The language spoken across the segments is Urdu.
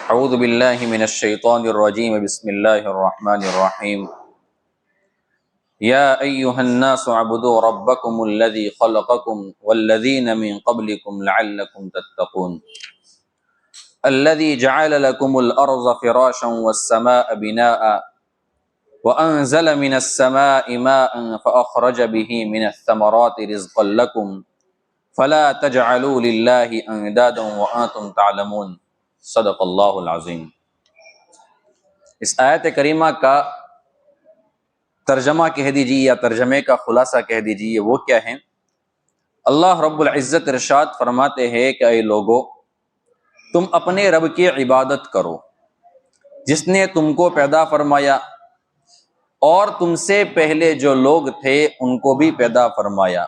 اعوذ باللہ من الشیطان الرجیم بسم اللہ الرحمن الرحیم یا ایہا الناس اعبدوا ربکم الذی خلقکم والذین من قبلکم لعلکم تتقون الذی جعل لکم الارض فراشا والسماء بناء وانزل من السماء ماء فاخرج به من الثمرات رزقا لکم فلا تجعلوا للہ اندادا وانتم تعلمون صدق اللہ العظیم۔ اس آیت کریمہ کا ترجمہ کہہ دیجیے یا ترجمے کا خلاصہ کہہ دیجیے، وہ کیا ہے؟ اللہ رب العزت ارشاد فرماتے ہیں کہ اے لوگو، تم اپنے رب کی عبادت کرو جس نے تم کو پیدا فرمایا اور تم سے پہلے جو لوگ تھے ان کو بھی پیدا فرمایا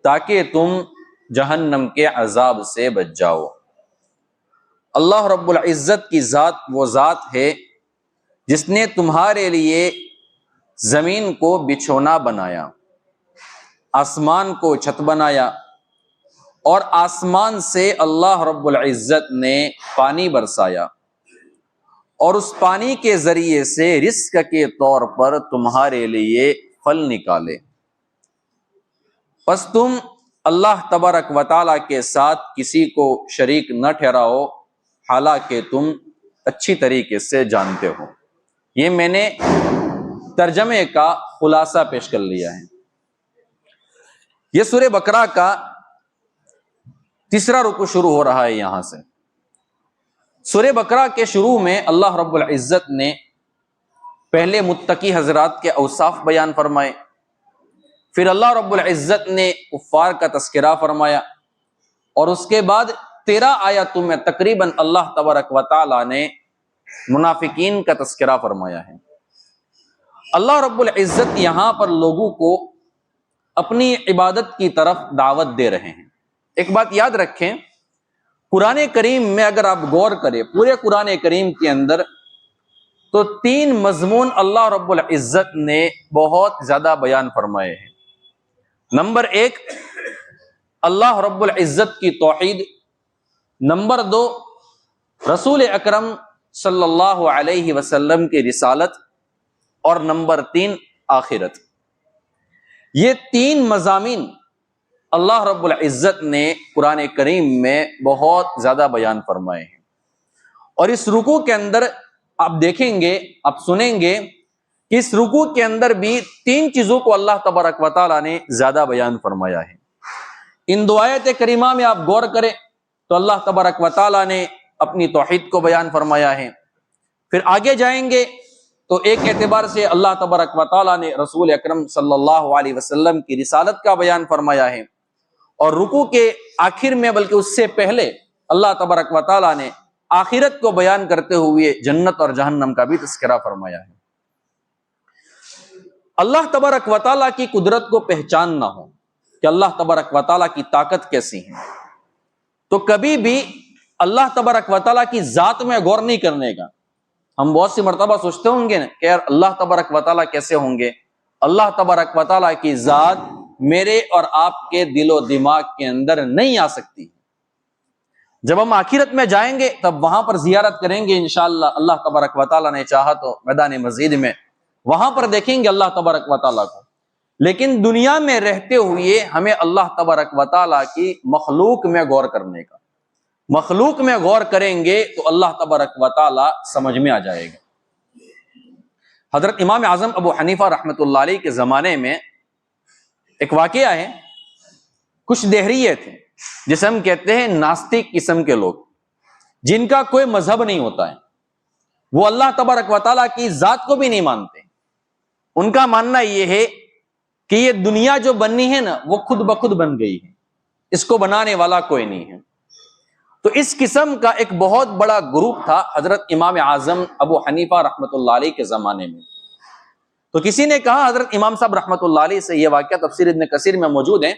تاکہ تم جہنم کے عذاب سے بچ جاؤ۔ اللہ رب العزت کی ذات وہ ذات ہے جس نے تمہارے لیے زمین کو بچھونا بنایا، آسمان کو چھت بنایا، اور آسمان سے اللہ رب العزت نے پانی برسایا اور اس پانی کے ذریعے سے رزق کے طور پر تمہارے لیے پھل نکالے۔ پس تم اللہ تبارک و تعالیٰ کے ساتھ کسی کو شریک نہ ٹھہراؤ، حالانکہ تم اچھی طریقے سے جانتے ہو۔ یہ میں نے ترجمے کا خلاصہ پیش کر لیا ہے۔ یہ سورہ بقرہ کا تیسرا رکوع شروع ہو رہا ہے۔ یہاں سے سورہ بقرہ کے شروع میں اللہ رب العزت نے پہلے متقی حضرات کے اوصاف بیان فرمائے، پھر اللہ رب العزت نے کفار کا تذکرہ فرمایا، اور اس کے بعد 13 آیاتوں میں تقریباً اللہ تبارک و تعالیٰ نے منافقین کا تذکرہ فرمایا ہے۔ اللہ رب العزت یہاں پر لوگوں کو اپنی عبادت کی طرف دعوت دے رہے ہیں۔ ایک بات یاد رکھیں، قرآن کریم میں اگر آپ غور کریں، پورے قرآن کریم کے اندر تو 3 مضمون اللہ رب العزت نے بہت زیادہ بیان فرمائے ہیں۔ نمبر 1، اللہ رب العزت کی توحید، نمبر 2، رسول اکرم صلی اللہ علیہ وسلم کی رسالت، اور نمبر 3، آخرت۔ یہ 3 مضامین اللہ رب العزت نے قرآن کریم میں بہت زیادہ بیان فرمائے ہیں، اور اس رکوع کے اندر آپ دیکھیں گے، آپ سنیں گے کہ اس رکوع کے اندر بھی 3 چیزوں کو اللہ تبارک و تعالیٰ نے زیادہ بیان فرمایا ہے۔ ان 2 آیت کریمہ میں آپ غور کریں تو اللہ تبارک و تعالیٰ نے اپنی توحید کو بیان فرمایا ہے، پھر آگے جائیں گے تو ایک اعتبار سے اللہ تبارک و تعالیٰ نے رسول اکرم صلی اللہ علیہ وسلم کی رسالت کا بیان فرمایا ہے، اور رکوع کے آخر میں بلکہ اس سے پہلے اللہ تبارک و تعالیٰ نے آخرت کو بیان کرتے ہوئے جنت اور جہنم کا بھی تذکرہ فرمایا ہے۔ اللہ تبارک و تعالیٰ کی قدرت کو پہچاننا ہو کہ اللہ تبارک و تعالیٰ کی طاقت کیسی ہے، تو کبھی بھی اللہ تبارک و تعالیٰ کی ذات میں غور نہیں کرنے کا۔ ہم بہت سی مرتبہ سوچتے ہوں گے کہ یار اللہ تبارک و تعالیٰ کیسے ہوں گے؟ اللہ تبارک و تعالیٰ کی ذات میرے اور آپ کے دل و دماغ کے اندر نہیں آ سکتی۔ جب ہم آخرت میں جائیں گے تب وہاں پر زیارت کریں گے انشاءاللہ، اللہ تبارک و تعالیٰ نے چاہا تو میدان مزید میں وہاں پر دیکھیں گے اللہ تبارک و تعالیٰ کو۔ لیکن دنیا میں رہتے ہوئے ہمیں اللہ تبارک و تعالیٰ کی مخلوق میں غور کرنے کا، مخلوق میں غور کریں گے تو اللہ تبارک و تعالیٰ سمجھ میں آ جائے گا۔ حضرت امام اعظم ابو حنیفہ رحمۃ اللہ علیہ کے زمانے میں ایک واقعہ ہے، کچھ دہریے تھے جسے ہم کہتے ہیں ناستک قسم کے لوگ، جن کا کوئی مذہب نہیں ہوتا ہے، وہ اللہ تبارک و تعالیٰ کی ذات کو بھی نہیں مانتے۔ ان کا ماننا یہ ہے کہ یہ دنیا جو بنی ہے نا وہ خود بخود بن گئی ہے، اس کو بنانے والا کوئی نہیں ہے۔ تو اس قسم کا ایک بہت بڑا گروپ تھا حضرت امام اعظم ابو حنیفہ رحمۃ اللہ علیہ کے زمانے میں۔ تو کسی نے کہا حضرت امام صاحب رحمۃ اللہ علیہ سے، یہ واقعہ تفسیر ابن کثیر میں موجود ہے،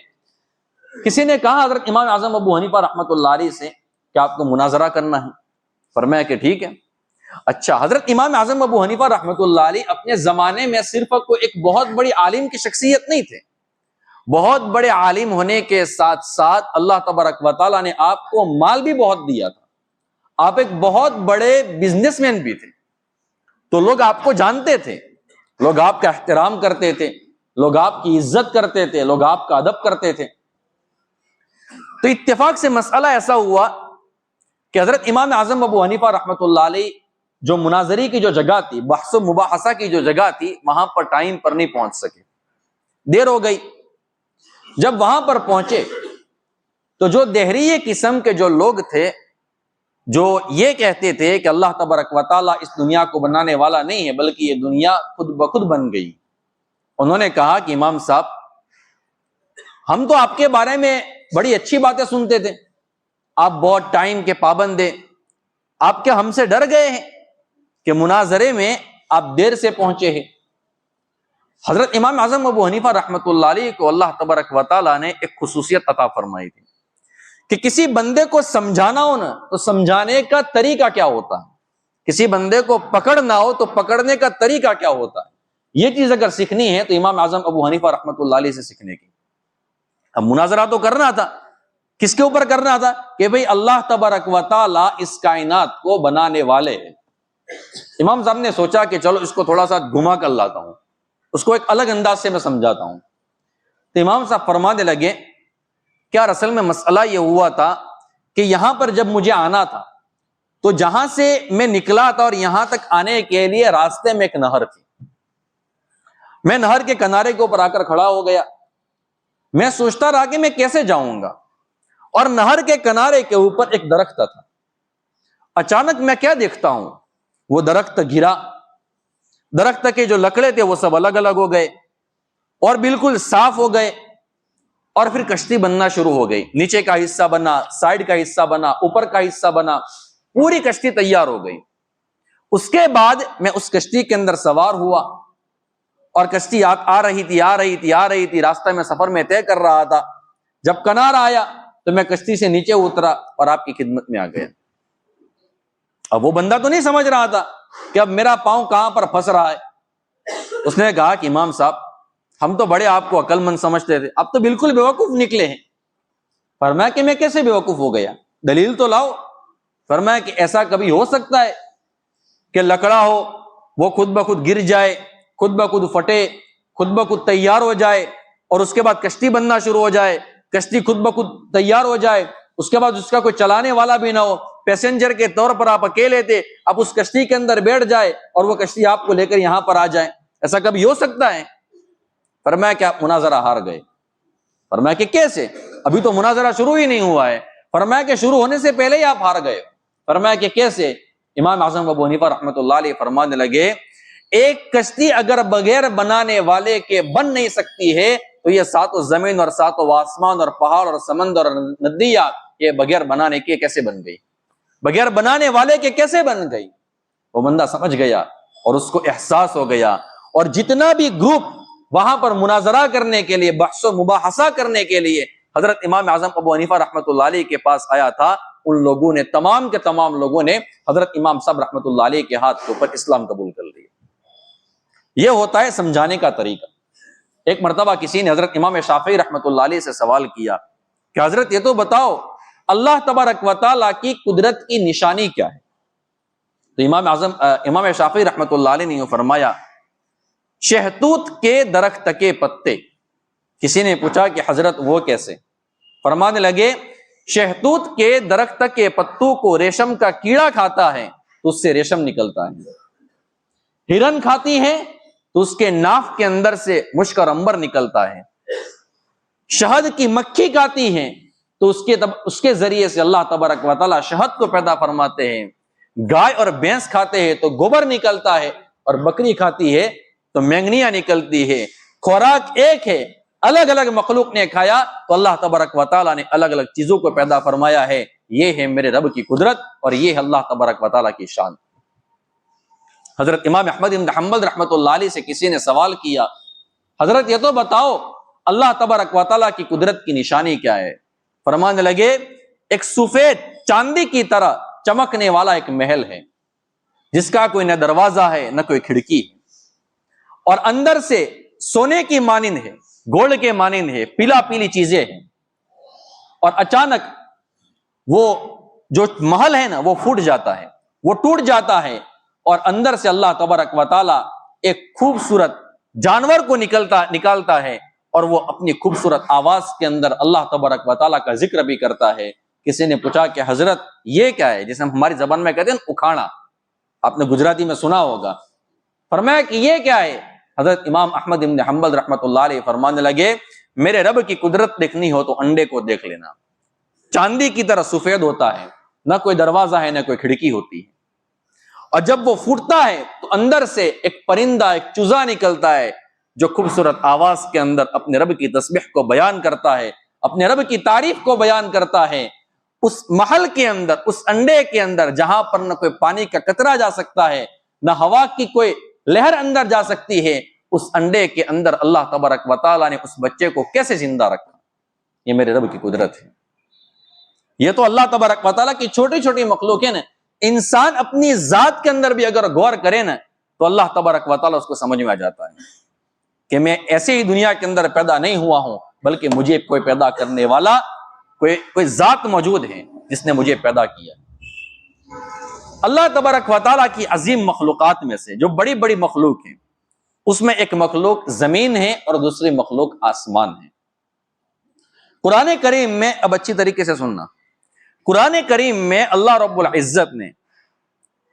کسی نے کہا حضرت امام اعظم ابو حنیفہ رحمۃ اللہ علیہ سے کہ آپ کو مناظرہ کرنا ہے۔ فرمایا کہ ٹھیک ہے۔ اچھا، حضرت امام اعظم ابو حنیفہ رحمۃ اللہ علیہ اپنے زمانے میں صرف کوئی ایک بہت بڑی عالم کی شخصیت نہیں تھے، بہت بڑے عالم ہونے کے ساتھ ساتھ اللہ تبارک و تعالیٰ نے آپ کو مال بھی بہت دیا تھا، آپ ایک بہت بڑے بزنس مین بھی تھے، تو لوگ آپ کو جانتے تھے، لوگ آپ کا احترام کرتے تھے، لوگ آپ کی عزت کرتے تھے، لوگ آپ کا ادب کرتے تھے۔ تو اتفاق سے مسئلہ ایسا ہوا کہ حضرت امام اعظم ابو حنیفہ رحمۃ اللہ علیہ جو مناظری کی جو جگہ تھی، بحث و مباحثہ کی جو جگہ تھی، وہاں پر ٹائم پر نہیں پہنچ سکے، دیر ہو گئی۔ جب وہاں پر پہنچے تو جو دہریے قسم کے جو لوگ تھے، جو یہ کہتے تھے کہ اللہ تبارک و تعالیٰ اس دنیا کو بنانے والا نہیں ہے بلکہ یہ دنیا خود بخود بن گئی، انہوں نے کہا کہ امام صاحب، ہم تو آپ کے بارے میں بڑی اچھی باتیں سنتے تھے، آپ بہت ٹائم کے پابند ہیں، آپ کیا ہم سے ڈر گئے ہیں کہ مناظرے میں آپ دیر سے پہنچے ہیں؟ حضرت امام اعظم ابو حنیفہ رحمۃ اللہ علیہ کو اللہ تبارک و تعالیٰ نے ایک خصوصیت عطا فرمائی تھی کہ کسی بندے کو سمجھانا ہو نا تو سمجھانے کا طریقہ کیا ہوتا ہے، کسی بندے کو پکڑنا ہو تو پکڑنے کا طریقہ کیا ہوتا ہے، یہ چیز اگر سیکھنی ہے تو امام اعظم ابو حنیفہ رحمۃ اللہ علیہ سے سیکھنے کی۔ اب مناظرہ تو کرنا تھا، کس کے اوپر کرنا تھا کہ بھئی اللہ تبارک و تعالیٰ اس کائنات کو بنانے والے ہیں۔ امام صاحب نے سوچا کہ چلو اس کو تھوڑا سا گھما کر لاتا ہوں، اس کو ایک الگ انداز سے میں سمجھاتا ہوں۔ تو امام صاحب فرمانے لگے کہ یار اصل میں مسئلہ یہ ہوا تھا کہ یہاں پر جب مجھے آنا تھا تو جہاں سے میں نکلا تھا اور یہاں تک آنے کے لیے راستے میں ایک نہر تھی، میں نہر کے کنارے کے اوپر آ کر کھڑا ہو گیا، میں سوچتا رہا کہ میں کیسے جاؤں گا، اور نہر کے کنارے کے اوپر ایک درخت تھا۔ اچانک میں کیا دیکھتا ہوں، وہ درخت گرا، درخت کے جو لکڑے تھے وہ سب الگ الگ ہو گئے اور بالکل صاف ہو گئے، اور پھر کشتی بننا شروع ہو گئی، نیچے کا حصہ بنا، سائڈ کا حصہ بنا، اوپر کا حصہ بنا، پوری کشتی تیار ہو گئی۔ اس کے بعد میں اس کشتی کے اندر سوار ہوا اور کشتی آ رہی تھی، راستہ میں سفر میں طے کر رہا تھا۔ جب کنارہ آیا تو میں کشتی سے نیچے اترا اور آپ کی خدمت میں آ گیا۔ اب وہ بندہ تو نہیں سمجھ رہا تھا کہ اب میرا پاؤں کہاں پر پھنس رہا ہے۔ اس نے کہا کہ امام صاحب، ہم تو بڑے آپ کو عقل مند سمجھتے تھے، اب تو بالکل بیوقوف نکلے ہیں۔ فرمایا کہ میں کیسے بیوقوف ہو گیا، دلیل تو لاؤ۔ فرمایا کہ ایسا کبھی ہو سکتا ہے کہ لکڑا ہو، وہ خود بخود گر جائے، خود بخود پھٹے، خود بخود تیار ہو جائے، اور اس کے بعد کشتی بننا شروع ہو جائے، کشتی خود بخود تیار ہو جائے، اس کے بعد اس کا کوئی چلانے والا بھی نہ ہو، پیسنجر کے طور پر آپ اکیلے تھے، اب اس کشتی کے اندر بیٹھ جائے اور وہ کشتی آپ کو لے کر یہاں پر آ جائے، ایسا کبھی ہو سکتا ہے؟ فرمایا کہ آپ مناظرہ ہار گئے۔ فرمایا کہ کیسے، ابھی تو مناظرہ شروع ہی نہیں ہوا ہے۔ فرمایا کہ شروع ہونے سے پہلے ہی آپ ہار گئے۔ فرمایا کہ کیسے؟ امام اعظم ابو حنیفہ رحمۃ اللہ علیہ فرمانے لگے، ایک کشتی اگر بغیر بنانے والے کے بن نہیں سکتی ہے تو یہ ساتوں زمین اور ساتوں آسمان اور پہاڑ اور سمندر اور ندیاں یہ بغیر بنانے کے کیسے بن گئی، بغیر بنانے والے کے کیسے بن گئی؟ وہ بندہ سمجھ گیا اور اس کو احساس ہو گیا، اور جتنا بھی گروپ وہاں پر مناظرہ کرنے کے لیے، بحث و مباحثہ کرنے کے لیے حضرت امام اعظم ابو حنیفہ رحمۃ اللہ علیہ کے پاس آیا تھا، ان لوگوں نے، تمام کے تمام لوگوں نے حضرت امام صاحب رحمۃ اللہ علیہ کے ہاتھ کے اوپر اسلام قبول کر لیا۔ یہ ہوتا ہے سمجھانے کا طریقہ۔ ایک مرتبہ کسی نے حضرت امام شافعی رحمۃ اللہ علیہ سے سوال کیا کہ حضرت یہ تو بتاؤ اللہ تبارک و تعالیٰ کی قدرت کی نشانی کیا ہے؟ تو امام شافعی رحمۃ اللہ علیہ نے یہ فرمایا، شہتوت کے درخت کے پتے۔ کسی نے پوچھا کہ حضرت وہ کیسے؟ فرمانے لگے، شہتوت کے درخت کے پتوں کو ریشم کا کیڑا کھاتا ہے تو اس سے ریشم نکلتا ہے، ہرن کھاتی ہے تو اس کے ناف کے اندر سے مشک اور عنبر نکلتا ہے، شہد کی مکھی کھاتی ہے تو اس کے ذریعے سے اللہ تبارک و تعالیٰ شہد کو پیدا فرماتے ہیں، گائے اور بھینس کھاتے ہیں تو گوبر نکلتا ہے، اور بکری کھاتی ہے تو مینگنیاں نکلتی ہے۔ خوراک ایک ہے، الگ الگ مخلوق نے کھایا تو اللہ تبارک و تعالیٰ نے الگ الگ چیزوں کو پیدا فرمایا ہے۔ یہ ہے میرے رب کی قدرت اور یہ ہے اللہ تبارک و تعالیٰ کی شان۔ حضرت امام احمد بن حنبل رحمۃ اللہ علیہ سے کسی نے سوال کیا، حضرت یہ تو بتاؤ اللہ تبارک و تعالیٰ کی قدرت کی نشانی کیا ہے؟ فرمانے لگے، ایک سفید چاندی کی طرح چمکنے والا ایک محل ہے جس کا کوئی نہ دروازہ ہے نہ کوئی کھڑکی ہے، اور اندر سے سونے کی مانند ہے، گولڈ کے مانند ہے، پیلا پیلی چیزیں ہیں، اور اچانک وہ جو محل ہے نا وہ پھوٹ جاتا ہے، وہ ٹوٹ جاتا ہے، اور اندر سے اللہ تبارک و تعالی ایک خوبصورت جانور کو نکالتا ہے، اور وہ اپنی خوبصورت آواز کے اندر اللہ تبارک و تعالیٰ کا ذکر بھی کرتا ہے۔ کسی نے پوچھا کہ حضرت یہ کیا ہے، جسے ہم ہماری زبان میں کہتے ہیں اکھاڑا، آپ نے گجراتی میں سنا ہوگا۔ فرمایا کہ یہ کیا ہے؟ حضرت امام احمد بن حنبل رحمۃ اللہ علیہ فرمانے لگے، میرے رب کی قدرت دیکھنی ہو تو انڈے کو دیکھ لینا، چاندی کی طرح سفید ہوتا ہے، نہ کوئی دروازہ ہے نہ کوئی کھڑکی ہوتی ہے، اور جب وہ پھوٹتا ہے تو اندر سے ایک پرندہ، ایک چوزا نکلتا ہے جو خوبصورت آواز کے اندر اپنے رب کی تسبیح کو بیان کرتا ہے، اپنے رب کی تعریف کو بیان کرتا ہے۔ اس محل کے اندر، اس انڈے کے اندر جہاں پر نہ کوئی پانی کا قطرہ جا سکتا ہے، نہ ہوا کی کوئی لہر اندر جا سکتی ہے، اس انڈے کے اندر اللہ تبارک و تعالیٰ نے اس بچے کو کیسے زندہ رکھا؟ یہ میرے رب کی قدرت ہے۔ یہ تو اللہ تبارک و تعالیٰ کی چھوٹی چھوٹی مخلوق ہے نا، انسان اپنی ذات کے اندر بھی اگر غور کرے نا تو اللہ تبارک و تعالیٰ اس کو سمجھ میں آ جاتا ہے کہ میں ایسے ہی دنیا کے اندر پیدا نہیں ہوا ہوں، بلکہ مجھے کوئی پیدا کرنے والا، کوئی ذات موجود ہے جس نے مجھے پیدا کیا۔ اللہ تبارک و تعالیٰ کی عظیم مخلوقات میں سے جو بڑی بڑی مخلوق ہیں، اس میں ایک مخلوق زمین ہے اور دوسری مخلوق آسمان ہے۔ قرآن کریم میں، اب اچھی طریقے سے سننا، قرآن کریم میں اللہ رب العزت نے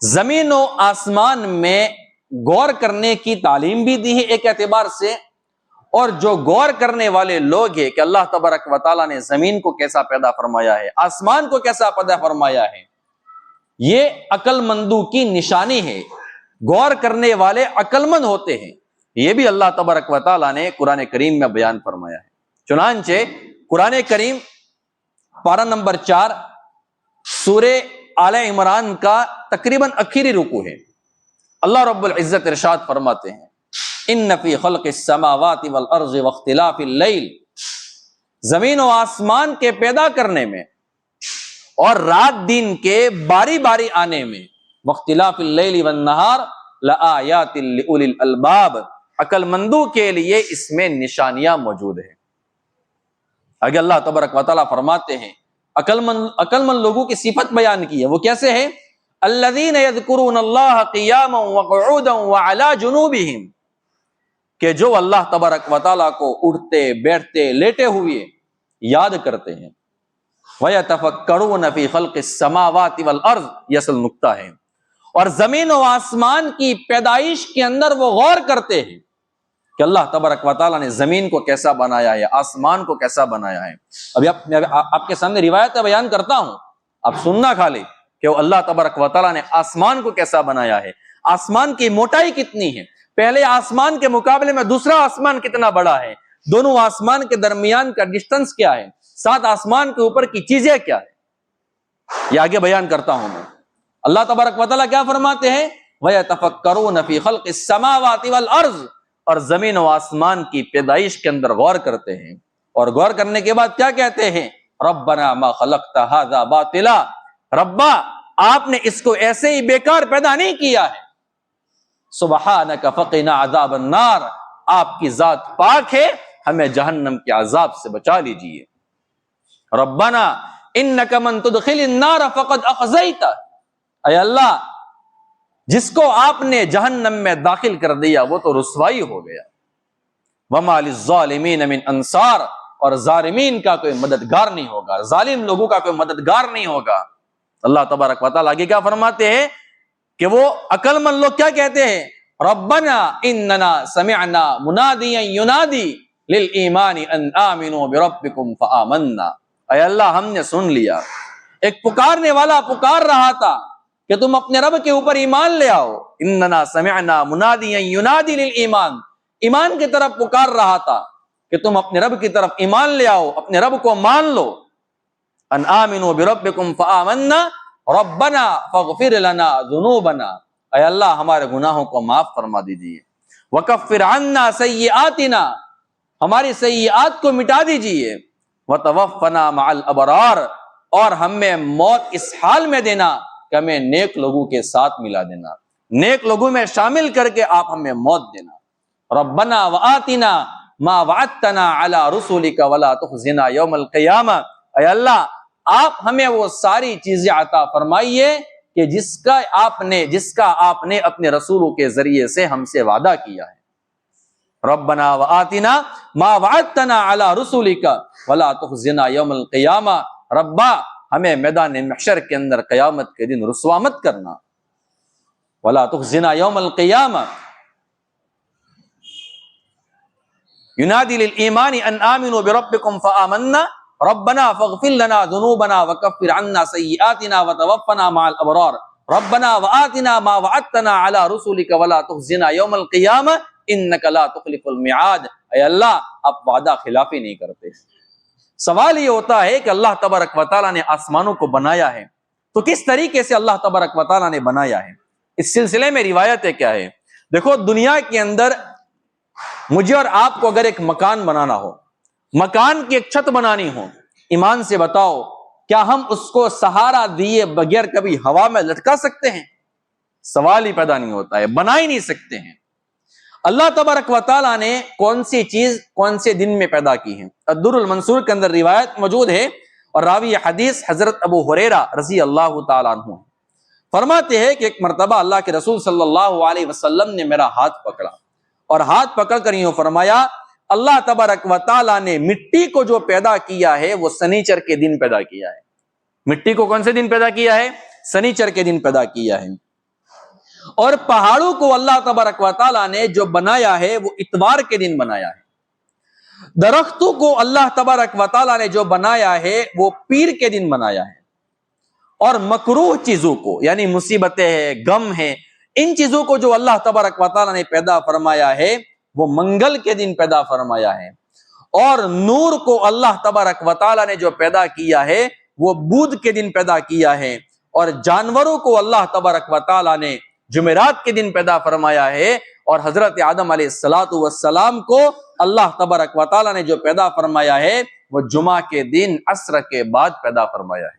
زمین و آسمان میں غور کرنے کی تعلیم بھی دی ہے ایک اعتبار سے، اور جو غور کرنے والے لوگ ہیں کہ اللہ تبارک و تعالیٰ نے زمین کو کیسا پیدا فرمایا ہے، آسمان کو کیسا پیدا فرمایا ہے، یہ عقل مندوں کی نشانی ہے۔ غور کرنے والے عقل مند ہوتے ہیں، یہ بھی اللہ تبارک و تعالیٰ نے قرآن کریم میں بیان فرمایا ہے۔ چنانچہ قرآن کریم پارہ نمبر 4 سورہ آل عمران کا تقریباً آخری رکوع ہے۔ اللہ رب العزت ارشاد فرماتے ہیں، ان فی خلق السماوات والارض واختلاف اللیل، زمین و آسمان کے پیدا کرنے میں اور رات دن کے باری باری آنے میں، واختلاف اللیل والنہار لآیات لأولی الالباب، عقل مندوں کے لیے اس میں نشانیاں موجود ہیں۔ آگے اللہ تبارک و تعالیٰ فرماتے ہیں، عقل مند لوگوں کی صفت بیان کی ہے، وہ کیسے ہیں؟ الذین یذکرون اللہ قیاما وقعودا وعلی جنوبہم، کہ جو اللہ تبارک و تعالیٰ کو اٹھتے بیٹھتے لیٹے ہوئے یاد کرتے ہیں۔ وَيَتَفَكَّرُونَ فِي خَلْقِ السَّمَاوَاتِ وَالْأَرْضِ، یہ اصل نقطہ ہے، اور زمین و آسمان کی پیدائش کے اندر وہ غور کرتے ہیں کہ اللہ تبارک و تعالیٰ نے زمین کو کیسا بنایا ہے، آسمان کو کیسا بنایا ہے۔ ابھی آپ کے سامنے روایتیں بیان کرتا ہوں، آپ سننا کھا لیں کہ وہ اللہ تبارک و تعالیٰ نے آسمان کو کیسا بنایا ہے، آسمان کی موٹائی کتنی ہے، پہلے آسمان کے مقابلے میں دوسرا آسمان کتنا بڑا ہے، دونوں آسمان کے درمیان کا ڈسٹنس کیا ہے، 7 آسمان کے اوپر کی چیزیں کیا ہے، یہ آگے بیان کرتا ہوں میں۔ اللہ تبارک و تعالیٰ کیا فرماتے ہیں؟ وَيَتَفَكَّرُونَ فِي خَلْقِ السَّمَاوَاتِ وَالْأَرْضِ، اور زمین و آسمان کی پیدائش کے اندر غور کرتے ہیں، اور غور کرنے کے بعد کیا کہتے ہیں؟ ربنا ما خلقت هذا باطلا، ربا آپ نے اس کو ایسے ہی بیکار پیدا نہیں کیا ہے، سبحانک فقنا عذاب النار، آپ کی ذات پاک ہے، ہمیں جہنم کے عذاب سے بچا لیجئے۔ ربنا انک من تدخل النار فقد اخزیتہ، اے اللہ جس کو آپ نے جہنم میں داخل کر دیا وہ تو رسوائی ہو گیا۔ وما للظالمین من انصار، اور ظالمین کا کوئی مددگار نہیں ہوگا، ظالم لوگوں کا کوئی مددگار نہیں ہوگا۔ اللہ تبارک و تعالیٰ آگے کیا فرماتے ہیں کہ وہ عقل مند لوگ کیا کہتے ہیں؟ ربنا اننا سمعنا منادیا ینادی للایمان ان آمنوا بربکم فآمنا، اے اللہ ہم نے سن لیا، ایک پکارنے والا پکار رہا تھا کہ تم اپنے رب کے اوپر ایمان لے آؤ، اننا سمعنا منادیا ینادی للایمان، ایمان کی طرف پکار رہا تھا کہ تم اپنے رب کی طرف ایمان لے آؤ، اپنے رب کو مان لو۔ ان آمنوا بربکم فآمنا ربنا فاغفر لنا ذنوبنا، اے اللہ ہمارے گناہوں کو معاف فرما دیجیے، وکفر عنا سیئاتنا، ہماری سیئات کو مٹا دیجیے، وتوفنا مع الابرار، اور ہمیں موت اس حال میں دینا کہ ہمیں نیک لوگوں کے ساتھ ملا دینا، نیک لوگوں میں شامل کر کے آپ ہمیں موت دینا۔ ربنا وآتنا ما وعدتنا علی رسولک ولا تخزنا یوم القیامہ، اے اللہ آپ ہمیں وہ ساری چیزیں عطا فرمائیے کہ جس کا آپ نے اپنے رسولوں کے ذریعے سے ہم سے وعدہ کیا ہے۔ ربنا وآتنا ما وعدتنا علی رسولک ولا تخزنا یوم القیامہ، ربا ہمیں میدان محشر کے اندر قیامت کے دن رسوا مت کرنا، ولا تخزنا یوم القیامہ۔ ینادی للایمان ان آمنوا بربکم فآمنا ربنا فاغفر لنا ذنوبنا وکفر عنا سیئاتنا وتوفنا مع الابرار ربنا وآتنا ما وعدتنا علی رسولک ولا تخزنا یوم القیامہ انک لا تخلف المیعاد۔ اے اللہ آپ وعدہ خلافی نہیں کرتے۔ سوال یہ ہوتا ہے کہ اللہ تبارک و تعالیٰ نے آسمانوں کو بنایا ہے تو کس طریقے سے اللہ تبارک و تعالیٰ نے بنایا ہے؟ اس سلسلے میں روایتیں کیا ہے؟ دیکھو، دنیا کے اندر مجھے اور آپ کو اگر ایک مکان بنانا ہو، مکان کی ایک چھت بنانی ہو، ایمان سے بتاؤ کیا ہم اس کو سہارا دیے بغیر کبھی ہوا میں لٹکا سکتے ہیں؟ سوال ہی پیدا نہیں ہوتا ہے، بنا ہی نہیں سکتے ہیں۔ اللہ تبارک و تعالیٰ نے کون سی چیز کون سے دن میں پیدا کی ہے؟ الدر المنصور کے اندر روایت موجود ہے، اور راوی حدیث حضرت ابو ہریرہ رضی اللہ تعالیٰ عنہ فرماتے ہیں کہ ایک مرتبہ اللہ کے رسول صلی اللہ علیہ وسلم نے میرا ہاتھ پکڑا، اور ہاتھ پکڑ کر یوں فرمایا، اللہ تبارک و تعالیٰ نے مٹی کو جو پیدا کیا ہے وہ سنیچر کے دن پیدا کیا ہے۔ مٹی کو کون سے دن پیدا کیا ہے؟ سنیچر کے دن پیدا کیا ہے۔ اور پہاڑوں کو اللہ تبارک و تعالیٰ نے جو بنایا ہے وہ اتوار کے دن بنایا ہے۔ درختوں کو اللہ تبارک و تعالیٰ نے جو بنایا ہے وہ پیر کے دن بنایا ہے۔ اور مکروہ چیزوں کو، یعنی مصیبتیں ہیں، غم ہیں، ان چیزوں کو جو اللہ تبارک و تعالیٰ نے پیدا فرمایا ہے وہ منگل کے دن پیدا فرمایا ہے۔ اور نور کو اللہ تبارک و تعالیٰ نے جو پیدا کیا ہے وہ بدھ کے دن پیدا کیا ہے۔ اور جانوروں کو اللہ تبارک و تعالیٰ نے جمعرات کے دن پیدا فرمایا ہے، اور حضرت آدم علیہ السلام کو اللہ تبارک و تعالیٰ نے جو پیدا فرمایا ہے وہ جمعہ کے دن عصر کے بعد پیدا فرمایا ہے۔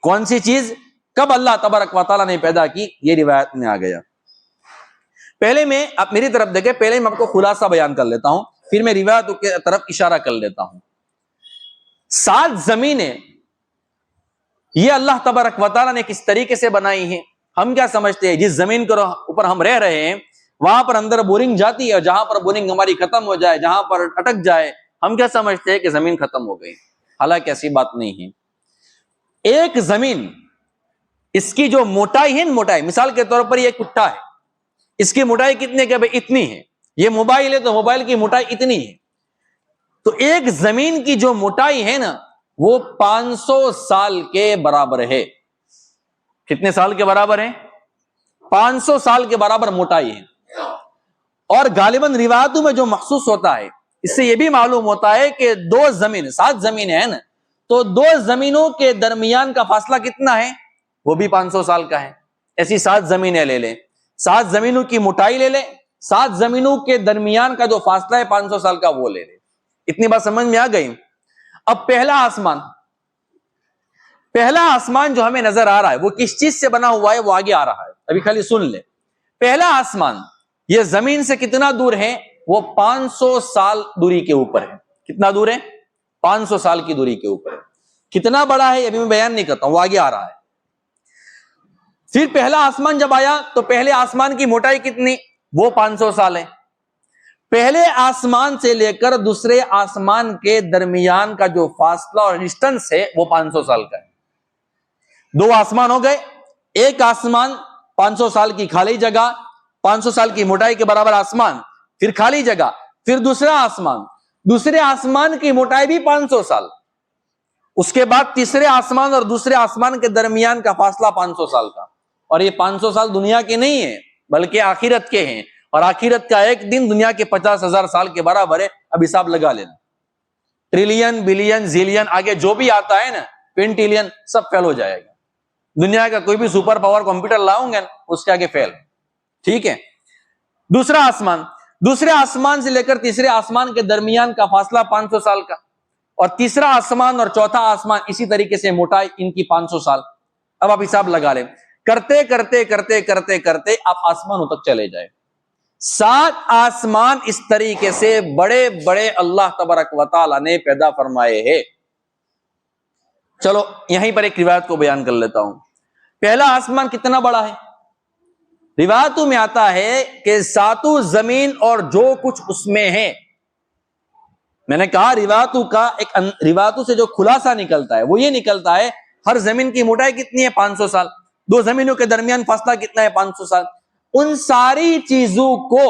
کون سی چیز کب اللہ تبارک و تعالیٰ نے پیدا کی، یہ روایت میں آ گیا۔ پہلے میں آپ میری طرف دیکھیں، پہلے میں آپ کو خلاصہ بیان کر لیتا ہوں، پھر میں روایتوں کی طرف اشارہ کر لیتا ہوں۔ 7 زمینیں یہ اللہ تبارک و تعالیٰ نے کس طریقے سے بنائی ہیں؟ ہم کیا سمجھتے ہیں جس زمین کے اوپر ہم رہ رہے ہیں وہاں پر اندر بورنگ جاتی ہے، جہاں پر بورنگ ہماری ختم ہو جائے، جہاں پر اٹک جائے، ہم کیا سمجھتے ہیں کہ زمین ختم ہو گئی۔ حالانکہ ایسی بات نہیں ہے۔ ایک زمین، اس کی جو موٹائی ہے، موٹائی مثال کے طور پر یہ کٹا ہے، اس کی موٹائی کتنے کہ بھائی اتنی ہے، یہ موبائل ہے تو موبائل کی موٹائی اتنی ہے، تو ایک زمین کی جو موٹائی ہے نا وہ 500 سال کے برابر ہے۔ کتنے سال کے برابر ہے؟ 500 سال کے برابر موٹائی ہے۔ اور غالباً روایتوں میں جو محسوس ہوتا ہے، اس سے یہ بھی معلوم ہوتا ہے کہ 2 زمین، 7 زمینیں ہیں نا، تو 2 زمینوں کے درمیان کا فاصلہ کتنا ہے؟ وہ بھی 500 سال کا ہے۔ ایسی 7 زمینیں لے لیں، 7 زمینوں کی موٹائی لے لیں، 7 زمینوں کے درمیان کا جو فاصلہ ہے 500 سال کا وہ لے لیں۔ اتنی بات سمجھ میں آ گئی؟ اب پہلا آسمان جو ہمیں نظر آ رہا ہے وہ کس چیز سے بنا ہوا ہے وہ آگے آ رہا ہے، ابھی خالی سن لے۔ پہلا آسمان یہ زمین سے کتنا دور ہے؟ وہ 500 سال دوری کے اوپر ہے۔ کتنا دور ہے؟ 500 سال کی دوری کے اوپر ہے۔ کتنا بڑا ہے ابھی میں بیان نہیں کرتا ہوں، وہ آگے آ رہا ہے۔ پھر پہلا آسمان جب آیا تو پہلے آسمان کی موٹائی کتنی؟ وہ 500 سال ہے۔ پہلے آسمان سے لے کر دوسرے آسمان کے درمیان کا جو فاصلہ اور ڈسٹنس ہے وہ 500 سال کا ہے۔ 2 آسمان ہو گئے، ایک آسمان 500 سال کی خالی جگہ، 500 سال کی موٹائی کے برابر آسمان، پھر خالی جگہ، پھر دوسرا آسمان، دوسرے آسمان کی موٹائی بھی 500 سال، اس کے بعد تیسرے آسمان اور دوسرے آسمان کے درمیان کا فاصلہ 500 سال کا۔ اور یہ 500 سال دنیا کے نہیں ہیں بلکہ آخرت کے ہیں، اور آخرت کا ایک دن دنیا کے 50,000 سال کے برابر ہے۔ اب حساب لگا لینا، ٹریلین، بلین، زیلین، آگے جو بھی آتا ہے نا، پینٹیلین، سب فیل ہو جائے گا۔ دنیا کا کوئی بھی سپر پاور کمپیوٹر لاؤں گے اس کے آگے فیل۔ ٹھیک ہے، دوسرا آسمان، دوسرے آسمان سے لے کر تیسرے آسمان کے درمیان کا فاصلہ 500 سال کا، اور تیسرا آسمان اور چوتھا آسمان اسی طریقے سے موٹائی ان کی 500 سال۔ اب آپ حساب لگا لیں، کرتے کرتے کرتے کرتے کرتے آپ آسمانوں تک چلے جائے۔ 7 آسمان اس طریقے سے بڑے بڑے اللہ تبارک و تعالیٰ نے پیدا فرمائے ہیں۔ چلو یہیں پر ایک روایت کو بیان کر لیتا ہوں. پہلا آسمان کتنا بڑا ہے؟ روایتوں میں آتا ہے کہ ساتوں زمین اور جو کچھ اس میں ہے. میں نے کہا روایتوں سے جو خلاصہ نکلتا ہے وہ یہ نکلتا ہے ہر زمین کی موٹائی کتنی ہے؟ 500 سال. دو زمینوں کے درمیان فاصلہ کتنا ہے؟ 500 سال. ان ساری چیزوں کو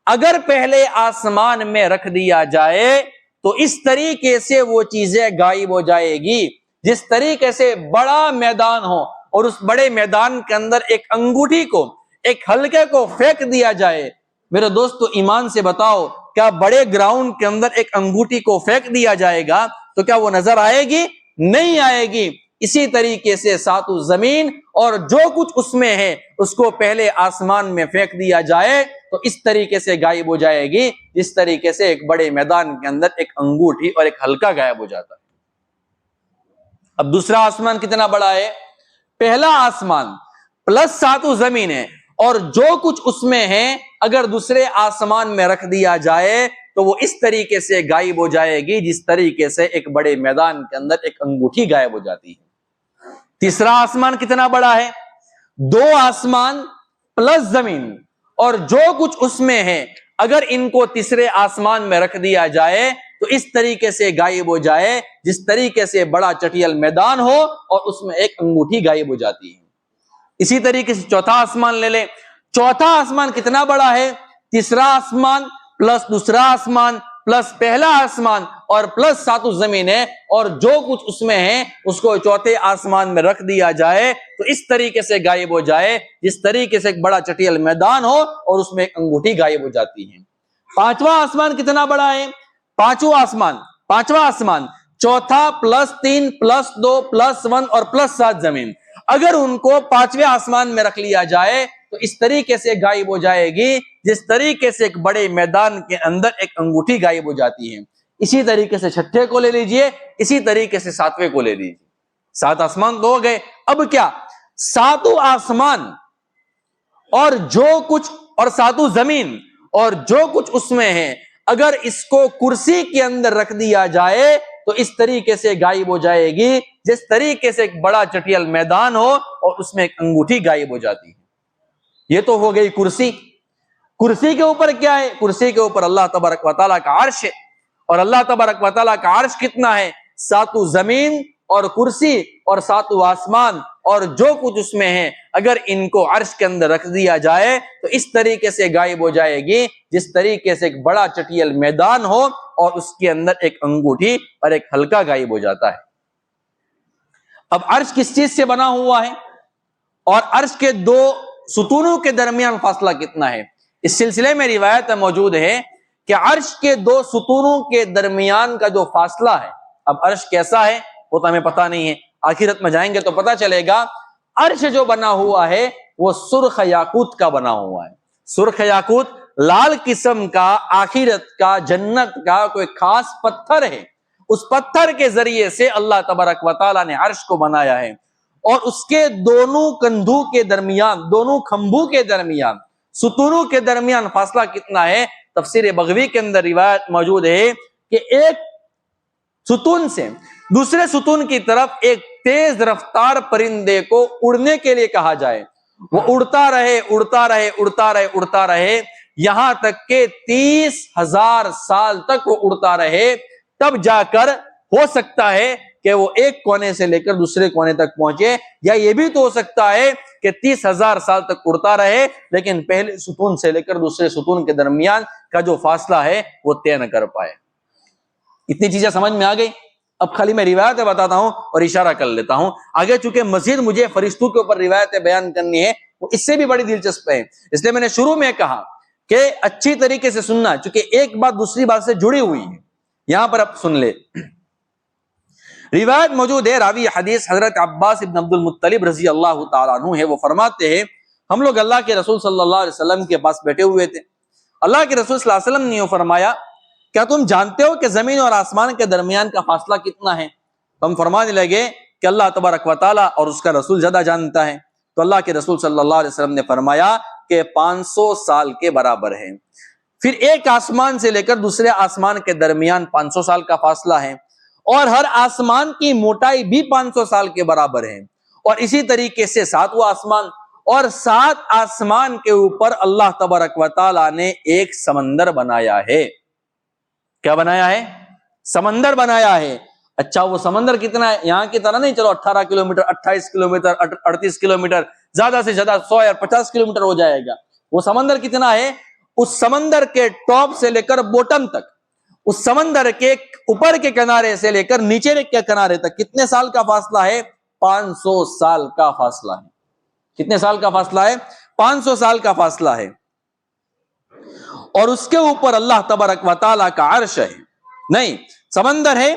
اگر پہلے آسمان میں رکھ دیا جائے تو اس طریقے سے وہ چیزیں غائب ہو جائے گی جس طریقے سے بڑا میدان ہو اور اس بڑے میدان کے اندر ایک انگوٹھی کو، ایک حلقے کو پھینک دیا جائے. میرے دوستو ایمان سے بتاؤ، کیا بڑے گراؤنڈ کے اندر ایک انگوٹھی کو پھینک دیا جائے گا تو کیا وہ نظر آئے گی؟ نہیں آئے گی. اسی طریقے سے ساتوں زمین اور جو کچھ اس میں ہے اس کو پہلے آسمان میں پھینک دیا جائے تو اس طریقے سے غائب ہو جائے گی جس طریقے سے ایک بڑے میدان کے اندر ایک انگوٹھی اور ایک حلقہ غائب ہو جاتا ہے. اب دوسرا آسمان کتنا بڑا ہے؟ پہلا آسمان پلس ساتوں زمینیں اور جو کچھ اس میں ہے اگر دوسرے آسمان میں رکھ دیا جائے تو وہ اس طریقے سے غائب ہو جائے گی جس طریقے سے ایک بڑے میدان کے اندر ایک انگوٹھی غائب ہو جاتی ہے. تیسرا آسمان کتنا بڑا ہے؟ دو آسمان پلس زمین اور جو کچھ اس میں ہے اگر ان کو تیسرے آسمان میں رکھ دیا جائے تو اس طریقے سے غائب ہو جائے جس طریقے سے بڑا چٹیل میدان ہو اور اس میں ایک انگوٹھی غائب ہو جاتی ہے. اسی طریقے سے چوتھا آسمان لے لیں. چوتھا آسمان کتنا بڑا ہے؟ تیسرا آسمان پلس دوسرا آسمان پلس پہلا آسمان اور پلس ساتوں زمینیں اور جو کچھ اس میں ہے اس کو چوتھے آسمان میں رکھ دیا جائے تو اس طریقے سے غائب ہو جائے جس طریقے سے ایک بڑا چٹیل میدان ہو اور اس میں ایک انگوٹھی غائب ہو جاتی ہے. پانچواں آسمان کتنا بڑا ہے؟ پانچواں آسمان چوتھا پلس 3 پلس 2 پلس 1 اور پلس 7 زمین اگر ان کو پانچویں آسمان میں رکھ لیا جائے تو اس طریقے سے غائب ہو جائے گی جس طریقے سے ایک بڑے میدان کے اندر ایک انگوٹھی غائب ہو جاتی ہے. اسی طریقے سے چھٹے کو لے لیجئے، اسی طریقے سے ساتویں کو لے لیجئے. 7 آسمان تو ہو گئے. اب کیا ساتوں آسمان اور جو کچھ اور ساتوں زمین اور جو کچھ اس میں ہے اگر اس کو کرسی کے اندر رکھ دیا جائے تو اس طریقے سے غائب ہو جائے گی جس طریقے سے ایک بڑا چٹیل میدان ہو اور اس میں ایک انگوٹھی غائب ہو جاتی ہے. یہ تو ہو گئی کرسی. کرسی کے اوپر کیا ہے؟ کرسی کے اوپر اللہ تبارک و تعالیٰ کا عرش ہے اور اللہ تبارک و تعالیٰ کا عرش کتنا ہے؟ ساتوں زمین اور کرسی اور ساتوں آسمان اور جو کچھ اس میں ہے اگر ان کو عرش کے اندر رکھ دیا جائے تو اس طریقے سے غائب ہو جائے گی جس طریقے سے ایک بڑا چٹیل میدان ہو اور اس کے اندر ایک انگوٹھی اور ایک حلقہ غائب ہو جاتا ہے. اب عرش کس چیز سے بنا ہوا ہے اور عرش کے دو ستونوں کے درمیان فاصلہ کتنا ہے؟ اس سلسلے میں روایت موجود ہے کہ عرش کے دو ستونوں کے درمیان کا جو فاصلہ ہے، اب عرش کیسا ہے وہ تو ہمیں پتہ نہیں ہے، آخرت میں جائیں گے تو پتہ چلے گا. عرش جو بنا ہوا ہے وہ سرخ یاقوت کا بنا ہوا ہے. سرخ یاقوت لال قسم کا آخرت کا جنت کا کوئی خاص پتھر ہے. اس پتھر کے ذریعے سے اللہ تبارک و تعالیٰ نے عرش کو بنایا ہے اور اس کے دونوں کندھوں کے درمیان، دونوں کھمبوں کے درمیان، ستونوں کے درمیان فاصلہ کتنا ہے؟ تفسیر بغوی کے اندر روایت موجود ہے کہ ایک ستون سے دوسرے ستون کی طرف ایک تیز رفتار پرندے کو اڑنے کے لیے کہا جائے، وہ اڑتا رہے اڑتا رہے اڑتا رہے اڑتا رہے یہاں تک کہ 30,000 سال تک وہ اڑتا رہے، تب جا کر ہو سکتا ہے کہ وہ ایک کونے سے لے کر دوسرے کونے تک پہنچے، یا یہ بھی تو ہو سکتا ہے کہ 30,000 سال تک اڑتا رہے لیکن پہلے ستون سے لے کر دوسرے ستون کے درمیان کا جو فاصلہ ہے وہ طے نہ کر پائے. اتنی چیزیں سمجھ میں آ گئی. اب خالی میں روایتیں بتاتا ہوں اور اشارہ کر لیتا ہوں آگے، چونکہ مزید مجھے فرشتوں کے اوپر روایتیں بیان کرنی ہے وہ اس سے بھی بڑی دلچسپ ہے، اس لیے میں نے شروع میں کہا کہ اچھی طریقے سے سننا، چونکہ ایک بات دوسری بات سے جڑی ہوئی ہے. یہاں پر اب سن لے. روایت موجود ہے، راوی حدیث حضرت عباس ابن عبد المطلب رضی اللہ تعالیٰ عنہ ہے. وہ فرماتے ہیں ہم لوگ اللہ کے رسول صلی اللہ علیہ وسلم کے پاس بیٹھے ہوئے تھے. اللہ کے رسول صلی اللہ علیہ وسلم نے فرمایا کیا تم جانتے ہو کہ زمین اور آسمان کے درمیان کا فاصلہ کتنا ہے؟ تو ہم فرمانے لگے کہ اللہ تبارک و تعالیٰ اور اس کا رسول زیادہ جانتا ہے. تو اللہ کے رسول صلی اللہ علیہ وسلم نے فرمایا کہ 500 سال کے برابر ہے. پھر ایک آسمان سے لے کر دوسرے آسمان کے درمیان 500 سال کا فاصلہ ہے اور ہر آسمان کی موٹائی بھی 500 سال کے برابر ہے، اور اسی طریقے سے 7واں آسمان، اور 7 آسمان کے اوپر اللہ تبارک و تعالیٰ نے ایک سمندر بنایا ہے۔ کیا بنایا ہے؟ سمندر بنایا ہے۔ اچھا وہ سمندر کتنا ہے؟ یہاں کی طرح نہیں چلو 18 کلومیٹر 28 کلومیٹر 38 کلومیٹر، زیادہ سے زیادہ 100 یا 50 کلومیٹر ہو جائے گا۔ وہ سمندر کتنا ہے؟ اس سمندر کے ٹاپ سے لے کر بوٹم تک، اس سمندر کے اوپر کے کنارے سے لے کر نیچے کے کنارے تک کتنے سال کا فاصلہ ہے؟ 500 سال کا فاصلہ ہے۔ کتنے سال کا فاصلہ ہے؟ 500 سال کا فاصلہ ہے۔ اور اس کے اوپر اللہ تبارک و تعالیٰ کا عرش ہے، نہیں سمندر ہے،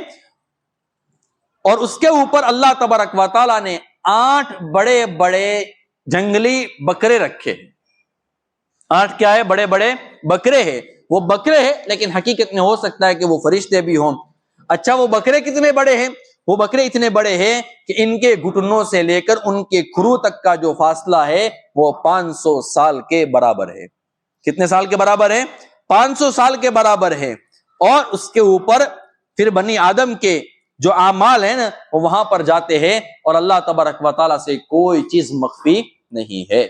اور اس کے اوپر اللہ تبارک و تعالیٰ نے 8 بڑے بڑے جنگلی بکرے رکھے۔ 8 کیا ہے؟ بڑے بڑے بکرے ہیں۔ وہ بکرے ہیں لیکن حقیقت میں ہو سکتا ہے کہ وہ فرشتے بھی ہوں۔ اچھا وہ بکرے کتنے بڑے ہیں؟ وہ بکرے اتنے بڑے ہیں کہ ان کے گھٹنوں سے لے کر ان کے کھرو تک کا جو فاصلہ ہے وہ 500 سال کے برابر ہے۔ کتنے سال کے برابر ہے؟ 500 سال کے برابر ہے۔ اور اس کے اوپر پھر بنی آدم کے جو اعمال ہیں نا وہ وہاں پر جاتے ہیں، اور اللہ تبارک و تعالیٰ سے کوئی چیز مخفی نہیں ہے۔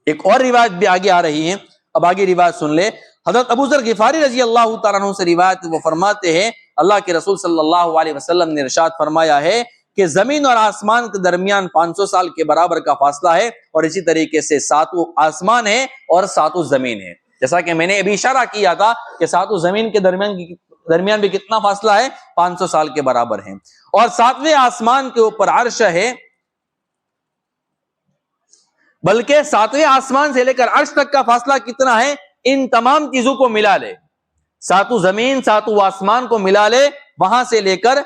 ایک اور روایت بھی آگے آ رہی ہے، اب آگے روایت سن لے۔ حضرت ابو ذر غفاری رضی اللہ تعالیٰ عنہ سے روایت، وہ فرماتے ہیں اللہ کے رسول صلی اللہ علیہ وسلم نے ارشاد فرمایا ہے کہ زمین اور آسمان کے درمیان 500 سال کے برابر کا فاصلہ ہے، اور اسی طریقے سے 7 آسمان ہے اور 7 زمین ہے۔ جیسا کہ میں نے ابھی اشارہ کیا تھا کہ 7 زمین کے درمیان بھی کتنا فاصلہ ہے؟ 500 سال کے برابر ہے۔ اور 7ویں آسمان کے اوپر عرش ہے، بلکہ 7ویں آسمان سے لے کر عرش تک کا فاصلہ کتنا ہے؟ ان تمام چیزوں کو ملا لے، 7 زمین 7 آسمان کو ملا لے، وہاں سے لے کر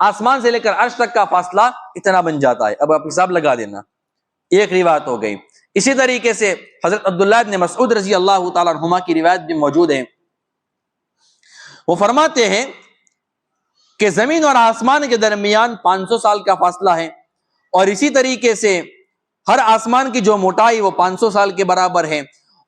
آسمان سے لے کر عرش تک کا فاصلہ اتنا بن جاتا ہے۔ اب آپ حساب لگا دینا، ایک روایت ہو گئی۔ اسی طریقے سے حضرت عبداللہ بن مسعود رضی اللہ تعالیٰ عنہما کی روایت بھی موجود ہے، وہ فرماتے ہیں کہ زمین اور آسمان کے درمیان 500 سال کا فاصلہ ہے، اور اسی طریقے سے ہر آسمان کی جو موٹائی وہ 500 سال کے برابر ہے،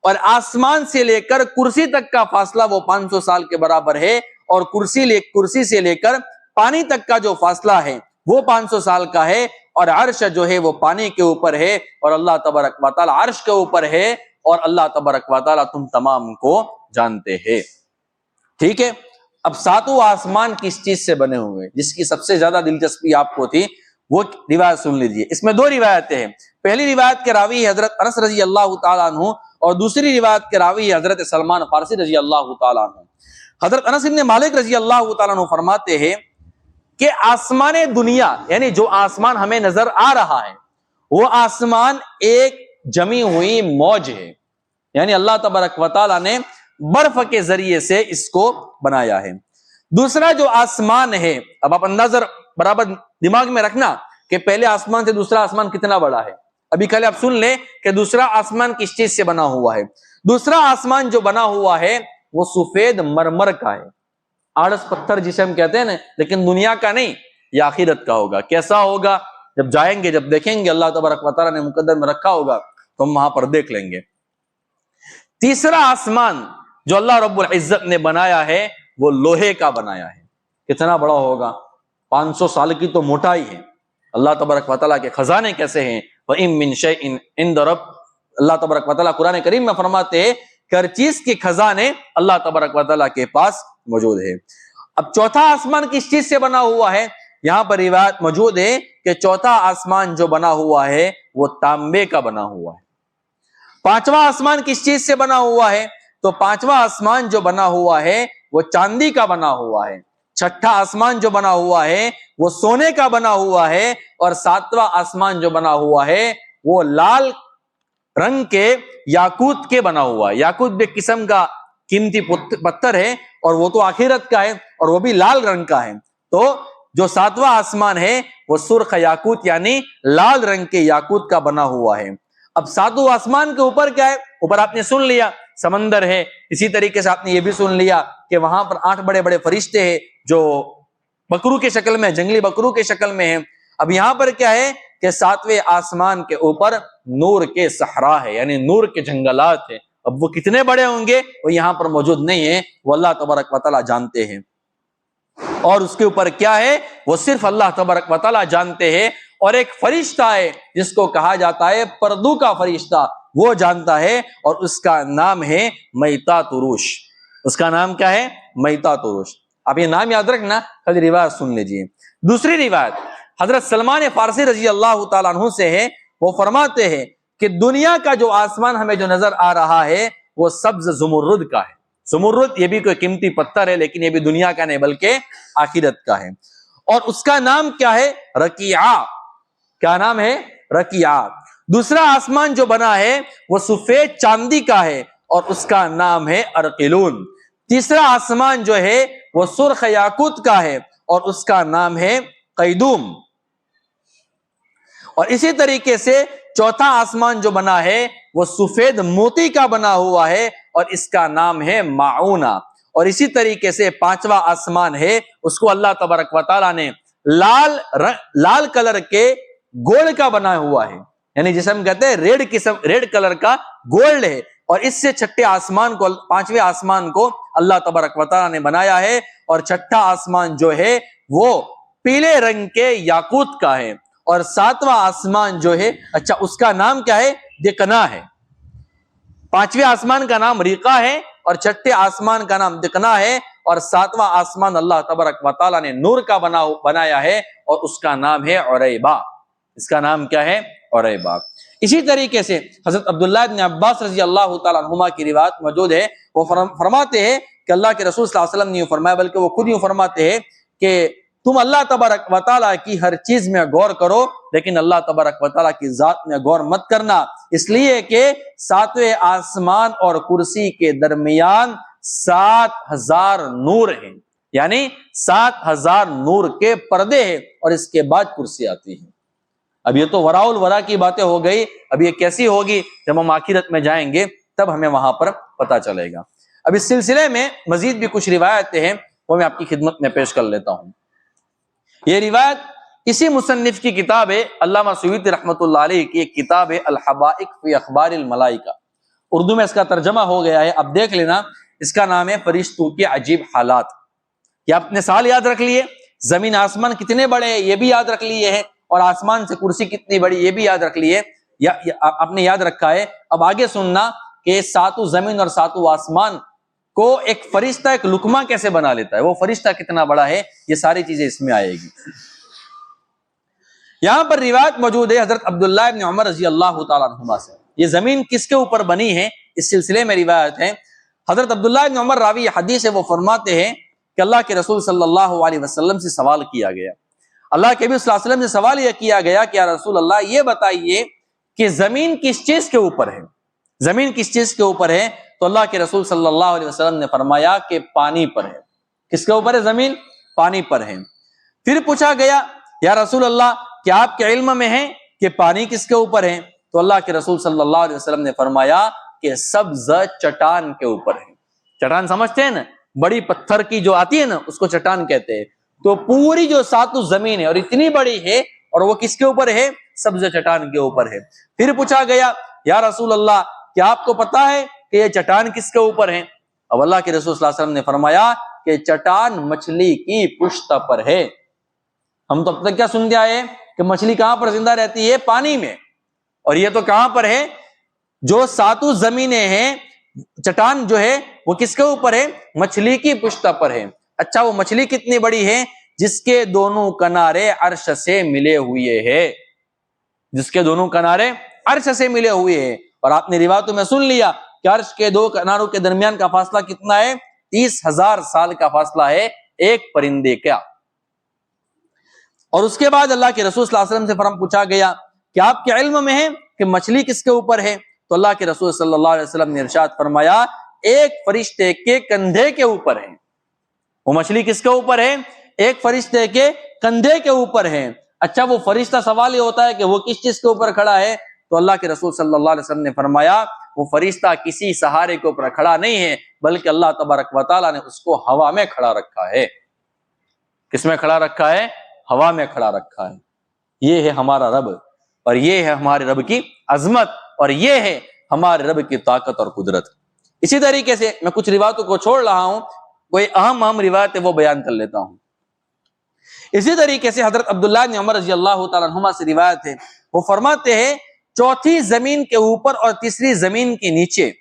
اور آسمان سے لے کر کرسی تک کا فاصلہ وہ 500 سال کے برابر ہے، اور کرسی سے لے کر پانی تک کا جو فاصلہ ہے وہ 500 سال کا ہے، اور عرش جو ہے وہ پانی کے اوپر ہے، اور اللہ تبارک و تعالیٰ عرش کے اوپر ہے، اور اللہ تبارک و تعالیٰ تم تمام کو جانتے ہیں۔ ٹھیک ہے، اب 7 آسمان کس چیز سے بنے ہوئے، جس کی سب سے زیادہ دلچسپی آپ کو تھی وہ روایت سن لیجیے۔ اس میں 2 روایتیں ہیں۔ پہلی روایت کے راوی حضرت انس رضی اللہ تعالیٰ عنہ، اور دوسری روایت کے راوی حضرت سلمان فارسی رضی اللہ تعالیٰ عنہ۔ حضرت انس بن مالک رضی اللہ تعالیٰ عنہ فرماتے ہیں کہ آسمان دنیا، یعنی جو آسمان ہمیں نظر آ رہا ہے وہ آسمان ایک جمی ہوئی موج ہے، یعنی اللہ تبارک و تعالیٰ نے برف کے ذریعے سے اس کو بنایا ہے۔ دوسرا جو آسمان ہے، اب آپ اندازہ برابر دماغ میں رکھنا کہ پہلے آسمان سے دوسرا آسمان کتنا بڑا ہے۔ ابھی کل آپ سن لیں کہ دوسرا آسمان کس چیز سے بنا ہوا ہے۔ دوسرا آسمان جو بنا ہوا ہے وہ سفید مرمر کا ہے، آڑس پتھر جسے ہم کہتے ہیں نا، لیکن دنیا کا نہیں، یہ آخرت کا ہوگا۔ کیسا ہوگا؟ جب جائیں گے، جب دیکھیں گے، اللہ تبارک و تعالیٰ نے مقدر میں رکھا ہوگا تو ہم وہاں پر دیکھ لیں گے۔ تیسرا آسمان جو اللہ رب العزت نے بنایا ہے وہ لوہے کا بنایا ہے۔ کتنا بڑا ہوگا؟ 500 سال کی تو موٹائی ہے۔ اللہ تبارک و تعالیٰ کے خزانے کیسے ہیں؟ وَإِن مِّن شَيْءٍ عِندَ رَبِّ، اللہ تبارک و تعالیٰ قرآن کریم میں فرماتے ہیں کہ ہر چیز کے خزانے اللہ تبارک و تعالیٰ کے پاس موجود ہے۔ اب چوتھا آسمان کس چیز سے بنا ہوا ہے؟ یہاں پر روایت موجود ہے کہ چوتھا آسمان جو بنا ہوا ہے وہ تانبے کا بنا ہوا ہے۔ پانچواں آسمان کس چیز سے بنا ہوا ہے؟ تو پانچواں آسمان جو بنا ہوا ہے وہ چاندی کا بنا ہوا ہے۔ چھٹا آسمان جو بنا ہوا ہے وہ سونے کا بنا ہوا ہے، اور 7واں آسمان جو بنا ہوا ہے وہ لال رنگ کے یاقوت کے بنا ہوا ہے۔ یاقوت بھی ایک قسم کا قیمتی پتھر ہے، اور وہ تو آخرت کا ہے، اور وہ بھی لال رنگ کا ہے۔ تو جو 7واں آسمان ہے وہ سرخ یاقوت یعنی لال رنگ کے یاقوت کا بنا ہوا ہے۔ اب 7 آسمان کے اوپر کیا ہے؟ اوپر آپ نے سن لیا سمندر ہے، اسی طریقے سے آپ نے یہ بھی سن لیا کہ وہاں پر 8 بڑے بڑے فرشتے ہیں جو بکرو کے شکل میں، جنگلی بکرو کے شکل میں ہیں۔ اب یہاں پر کیا ہے کہ 7ویں آسمان کے اوپر نور کے صحرا ہے، یعنی نور کے جنگلات ہیں۔ اب وہ کتنے بڑے ہوں گے وہ یہاں پر موجود نہیں ہیں، وہ اللہ تبارک و تعالیٰ جانتے ہیں۔ اور اس کے اوپر کیا ہے وہ صرف اللہ تبارک و تعالیٰ جانتے ہیں، اور ایک فرشتہ ہے جس کو کہا جاتا ہے پردو کا فرشتہ، وہ جانتا ہے، اور اس کا نام ہے میتات روش۔ اس کا نام کیا ہے؟ میتات روش۔ آپ یہ نام یاد رکھنا، کل روایت سن لیجئے۔ دوسری روایت حضرت سلمان فارسی رضی اللہ تعالیٰ عنہ سے ہے، وہ فرماتے ہیں کہ دنیا کا جو آسمان ہمیں جو نظر آ رہا ہے وہ سبز زمرد کا ہے۔ زمرد یہ بھی کوئی قیمتی پتھر ہے، لیکن یہ بھی دنیا کا نہیں بلکہ آخرت کا ہے، اور اس کا نام کیا ہے؟ رقیعہ۔ کیا نام ہے؟ رقیعہ۔ دوسرا آسمان جو بنا ہے وہ سفید چاندی کا ہے، اور اس کا نام ہے ارقلون۔ تیسرا آسمان جو ہے وہ سرخ یاقوت کا ہے، اور اس کا نام ہے قیدوم۔ اور اسی طریقے سے چوتھا آسمان جو بنا ہے وہ سفید موتی کا بنا ہوا ہے، اور اس کا نام ہے معونہ۔ اور اسی طریقے سے پانچواں آسمان ہے، اس کو اللہ تبارک و تعالیٰ نے لال کلر کے گولڈ کا بنا ہوا ہے، یعنی جسے ہم کہتے ہیں ریڈ کلر کا گولڈ ہے، اور اس سے چھٹے آسمان کو، پانچویں آسمان کو اللہ تبارک و تعالیٰ نے بنایا ہے، اور چھٹا آسمان جو ہے وہ پیلے رنگ کے یاقوت کا ہے، اور ساتواں آسمان جو ہے، اچھا اس کا نام کیا ہے؟ دقنا ہے۔ پانچویں آسمان کا نام ریقہ ہے، اور چھٹے آسمان کا نام دقنا ہے، اور ساتواں آسمان اللہ تبارک و تعالیٰ نے نور کا بنایا ہے، اور اس کا نام ہے عریبہ۔ اس کا نام کیا ہے؟ عریبہ۔ اسی طریقے سے حضرت عبداللہ ابن عباس رضی اللہ تعالیٰ عنہما کی روایت موجود ہے، وہ فرماتے ہیں کہ اللہ کے رسول صلی اللہ علیہ وسلم نے یوں فرمایا، بلکہ وہ خود یوں فرماتے ہیں کہ تم اللہ تبارک و تعالیٰ کی ہر چیز میں غور کرو، لیکن اللہ تبارک و تعالیٰ کی ذات میں غور مت کرنا، اس لیے کہ ساتویں آسمان اور کرسی کے درمیان 7,000 نور ہیں، یعنی 7,000 نور کے پردے ہیں، اور اس کے بعد کرسی آتی ہے۔ اب یہ تو وراء الورا کی باتیں ہو گئی، اب یہ کیسی ہوگی؟ جب ہم آخرت میں جائیں گے تب ہمیں وہاں پر پتہ چلے گا۔ اب اس سلسلے میں مزید بھی کچھ روایتیں ہیں، وہ میں آپ کی خدمت میں پیش کر لیتا ہوں۔ یہ روایت اسی مصنف کی کتاب ہے، علامہ سیوطی رحمۃ اللہ علیہ کی ایک کتاب ہے الحبائق فی اخبار الملائکہ، اردو میں اس کا ترجمہ ہو گیا ہے، اب دیکھ لینا۔ اس کا نام ہے فرشتوں کے عجیب حالات۔ یہ آپ نے سال یاد رکھ لیے، زمین آسمان کتنے بڑے ہیں یہ بھی یاد رکھ لیے ہیں، اور آسمان سے کرسی کتنی بڑی یہ بھی یاد رکھ لیے، آپ نے یاد رکھا ہے۔ اب آگے سننا کہ ساتوں زمین اور ساتوں آسمان کو ایک فرشتہ ایک لقمہ کیسے بنا لیتا ہے، وہ فرشتہ کتنا بڑا ہے، یہ ساری چیزیں اس میں آئے گی۔ یہاں پر روایت موجود ہے حضرت عبداللہ ابن عمر رضی اللہ تعالیٰ عنہما سے، یہ زمین کس کے اوپر بنی ہے اس سلسلے میں روایت ہے۔ حضرت عبداللہ ابن عمر راوی حدیث ہے، وہ فرماتے ہیں کہ اللہ کے رسول صلی اللہ علیہ وسلم سے سوال کیا گیا، اللہ کے نبی صلی اللہ علیہ وسلم سے سوال یہ کیا گیا کہ یا رسول اللہ یہ بتائیے کہ زمین کس چیز کے اوپر ہے، زمین کس چیز کے اوپر ہے؟ تو اللہ کے رسول صلی اللہ علیہ وسلم نے فرمایا کہ پانی پر ہے۔ کس کے اوپر ہے زمین؟ پانی پر ہے۔ پھر پوچھا گیا یا رسول اللہ کیا آپ کے علم میں ہے کہ پانی کس کے اوپر ہے؟ تو اللہ کے رسول صلی اللہ علیہ وسلم نے فرمایا کہ سبز چٹان کے اوپر ہے۔ چٹان سمجھتے ہیں نا، بڑی پتھر کی جو آتی ہے نا اس کو چٹان کہتے ہیں۔ تو پوری جو ساتوں زمین ہے اور اتنی بڑی ہے، اور وہ کس کے اوپر ہے؟ سبز چٹان کے اوپر ہے۔ پھر پوچھا گیا یا رسول اللہ کیا آپ کو پتا ہے کہ یہ چٹان کس کے اوپر ہے؟ اب اللہ کے رسول صلی اللہ علیہ وسلم نے فرمایا کہ چٹان مچھلی کی پشت پر ہے۔ ہم تو اب تک کیا سنتے آئے کہ مچھلی کہاں پر زندہ رہتی ہے؟ پانی میں، اور یہ تو کہاں پر ہے؟ جو ساتوں زمینیں ہیں، چٹان جو ہے وہ کس کے اوپر ہے؟ مچھلی کی پشت پر ہے۔ اچھا وہ مچھلی کتنی بڑی ہے؟ جس کے دونوں کنارے عرش سے ملے ہوئے ہیں، جس کے دونوں کنارے عرش سے ملے ہوئے ہیں۔ اور آپ نے روایتوں میں سن لیا کہ عرش کے دو کناروں کے درمیان کا فاصلہ کتنا ہے؟ 30,000 سال کا فاصلہ ہے ایک پرندے کا۔ اور اس کے بعد اللہ کے رسول صلی اللہ علیہ وسلم سے پوچھا گیا کہ آپ کے علم میں ہے کہ مچھلی کس کے اوپر ہے؟ تو اللہ کے رسول صلی اللہ علیہ وسلم نے ارشاد فرمایا ایک فرشتے کے کندھے کے اوپر ہے۔ وہ مچھلی کس کے اوپر ہے؟ ایک فرشتے کے کندھے کے اوپر ہے۔ اچھا وہ فرشتہ، سوال یہ ہوتا ہے کہ وہ کس چیز کے اوپر کھڑا ہے؟ تو اللہ کے رسول صلی اللہ علیہ وسلم نے فرمایا وہ فرشتہ کسی سہارے کے اوپر کھڑا نہیں ہے، بلکہ اللہ تبارک و تعالیٰ نے اس کو ہوا میں کھڑا رکھا ہے۔ کس میں کھڑا رکھا ہے؟ ہوا میں کھڑا رکھا ہے۔ یہ ہے ہمارا رب، اور یہ ہے ہمارے رب کی عظمت، اور یہ ہے ہمارے رب کی طاقت اور قدرت۔ اسی طریقے سے میں کچھ روایتوں کو چھوڑ رہا ہوں، کوئی اہم روایت ہے وہ بیان کر لیتا ہوں۔ اسی طریقے سے حضرت عبداللہ بن عمر رضی اللہ تعالیٰ عنہما سے روایت ہے، وہ فرماتے ہیں چوتھی زمین کے اوپر اور تیسری زمین کے نیچے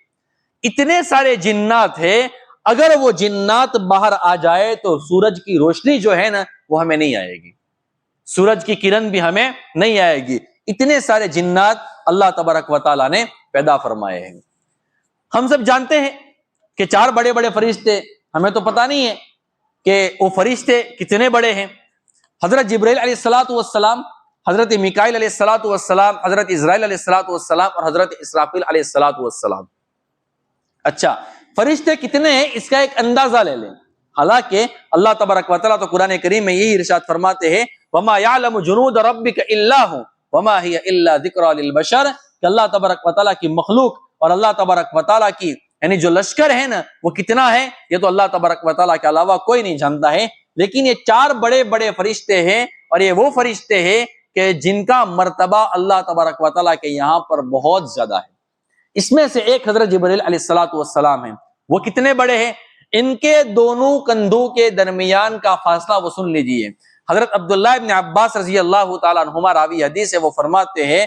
اتنے سارے جنات ہیں، اگر وہ جنات باہر آ جائے تو سورج کی روشنی جو ہے نا وہ ہمیں نہیں آئے گی، سورج کی کرن بھی ہمیں نہیں آئے گی۔ اتنے سارے جنات اللہ تبارک و تعالیٰ نے پیدا فرمائے ہیں۔ ہم سب جانتے ہیں کہ 4 بڑے بڑے فرشتے، ہمیں تو پتہ نہیں ہے کہ وہ فرشتے کتنے بڑے ہیں۔ حضرت جبرائیل علیہ الصلوۃ والسلام، حضرت میکائیل علیہ الصلوۃ والسلام، حضرت اسرائیل علیہ الصلوۃ والسلام اور حضرت اسرافیل علیہ الصلوۃ والسلام۔ اچھا، فرشتے کتنے ہیں اس کا ایک اندازہ لے لیں۔ حالانکہ اللہ تبارک و تعالیٰ تو قرآن کریم میں یہی ارشاد فرماتے ہیں وما یعلم جنود ربک الا هو وما هی الا ذکری للبشر، کہ اللہ تبارک و تعالیٰ کی مخلوق اور اللہ تبارک و تعالیٰ کی یعنی جو لشکر ہے نا وہ کتنا ہے، یہ تو اللہ تبارک و تعالیٰ کے علاوہ کوئی نہیں جانتا ہے۔ لیکن یہ 4 بڑے بڑے فرشتے ہیں، اور یہ وہ فرشتے ہیں کہ جن کا مرتبہ اللہ تبارک و تعالیٰ کے یہاں پر بہت زیادہ ہے۔ اس میں سے ایک حضرت جبرائیل علیہ الصلوۃ والسلام ہیں۔ وہ کتنے بڑے ہیں؟ ان کے دونوں کندھوں کے درمیان کا فاصلہ وہ سن لیجئے۔ حضرت عبداللہ ابن عباس رضی اللہ تعالیٰ عنہما راوی حدیث ہے، وہ فرماتے ہیں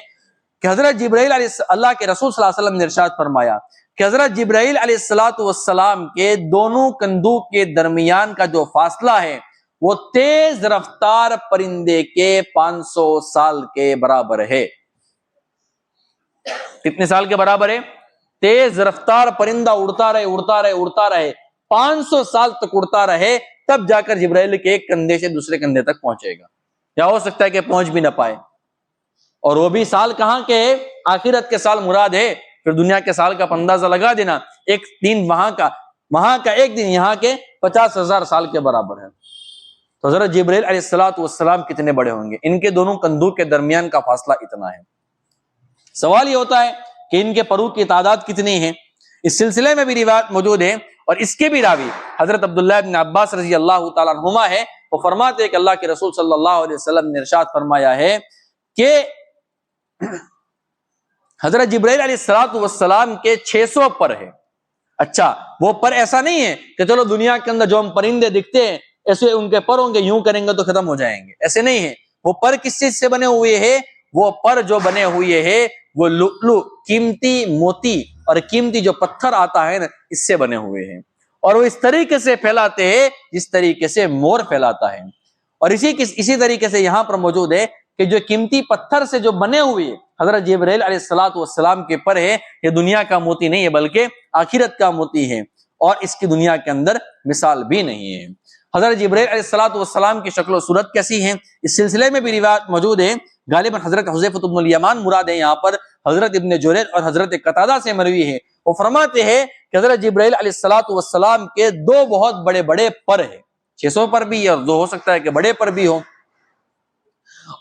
کہ حضرت جبرائیل اللہ کے رسول صلی اللہ علیہ وسلم نے ارشاد فرمایا کہ حضرت جبرائیل علیہ الصلوۃ والسلام کے دونوں کندھوں کے درمیان کا جو فاصلہ ہے وہ تیز رفتار پرندے کے 500 سال کے برابر ہے۔ کتنے سال کے برابر ہے؟ تیز رفتار پرندہ اڑتا رہے 500 سال تک اڑتا رہے، تب جا کر جبرائیل کے ایک کندھے سے دوسرے کندھے تک پہنچے گا، یا ہو سکتا ہے کہ پہنچ بھی نہ پائے۔ اور وہ بھی سال کہاں کے ہے؟ آخرت کے سال مراد ہے۔ پھر دنیا کے سال کا اندازہ لگا دینا، ایک دن وہاں کا ایک دن یہاں کے 50,000 سال کے برابر ہے۔ تو حضرت جبرائیل علیہ الصلوۃ والسلام کتنے بڑے ہوں گے؟ ان کے دونوں کندھوں کے درمیان کا فاصلہ اتنا ہے۔ سوال یہ ہوتا ہے کہ ان کے پروں کی تعداد کتنی ہے؟ اس سلسلے میں بھی روایت موجود ہے، اور اس کے بھی راوی حضرت عبداللہ ابن عباس رضی اللہ تعالیٰ عنہما ہے۔ وہ فرماتے ہیں کہ اللہ کے رسول صلی اللہ علیہ وسلم نے ارشاد فرمایا ہے کہ حضرت جبرائیل علیہ الصلوۃ والسلام کے 600 پر ہے۔ اچھا، وہ پر ایسا نہیں ہے کہ چلو دنیا کے اندر جو ہم پرندے دکھتے ہیں ایسے ان کے پر ہوں گے، یوں کریں گے تو ختم ہو جائیں گے، ایسے نہیں ہے۔ وہ پر کس چیز سے بنے ہوئے ہیں؟ وہ پر جو بنے ہوئے ہیں وہ لؤلؤ، قیمتی موتی اور قیمتی جو پتھر آتا ہے نا، اس سے بنے ہوئے ہیں، اور وہ اس طریقے سے پھیلاتے ہیں جس طریقے سے مور پھیلاتا ہے۔ اور اسی طریقے سے یہاں پر موجود ہے کہ جو قیمتی پتھر سے جو بنے ہوئے حضرت جبرائیل علیہ الصلوۃ والسلام کے پر ہے، یہ دنیا کا موتی نہیں ہے بلکہ آخرت کا موتی ہے، اور اس کی دنیا کے اندر مثال بھی نہیں ہے۔ حضرت جبرائیل علیہ الصلوۃ والسلام کی شکل و صورت کیسی ہے؟ اس سلسلے میں بھی روایت موجود ہے، غالباً حضرت حذیفہ بن الیمان مراد ہے یہاں پر، حضرت ابن جریج اور حضرت قتادہ سے مروی ہے۔ وہ فرماتے ہیں کہ حضرت جبرائیل علیہ الصلوۃ والسلام کے 2 بہت بڑے بڑے پر ہیں، 600 پر بھی، اور 2 ہو سکتا ہے کہ بڑے پر بھی ہو،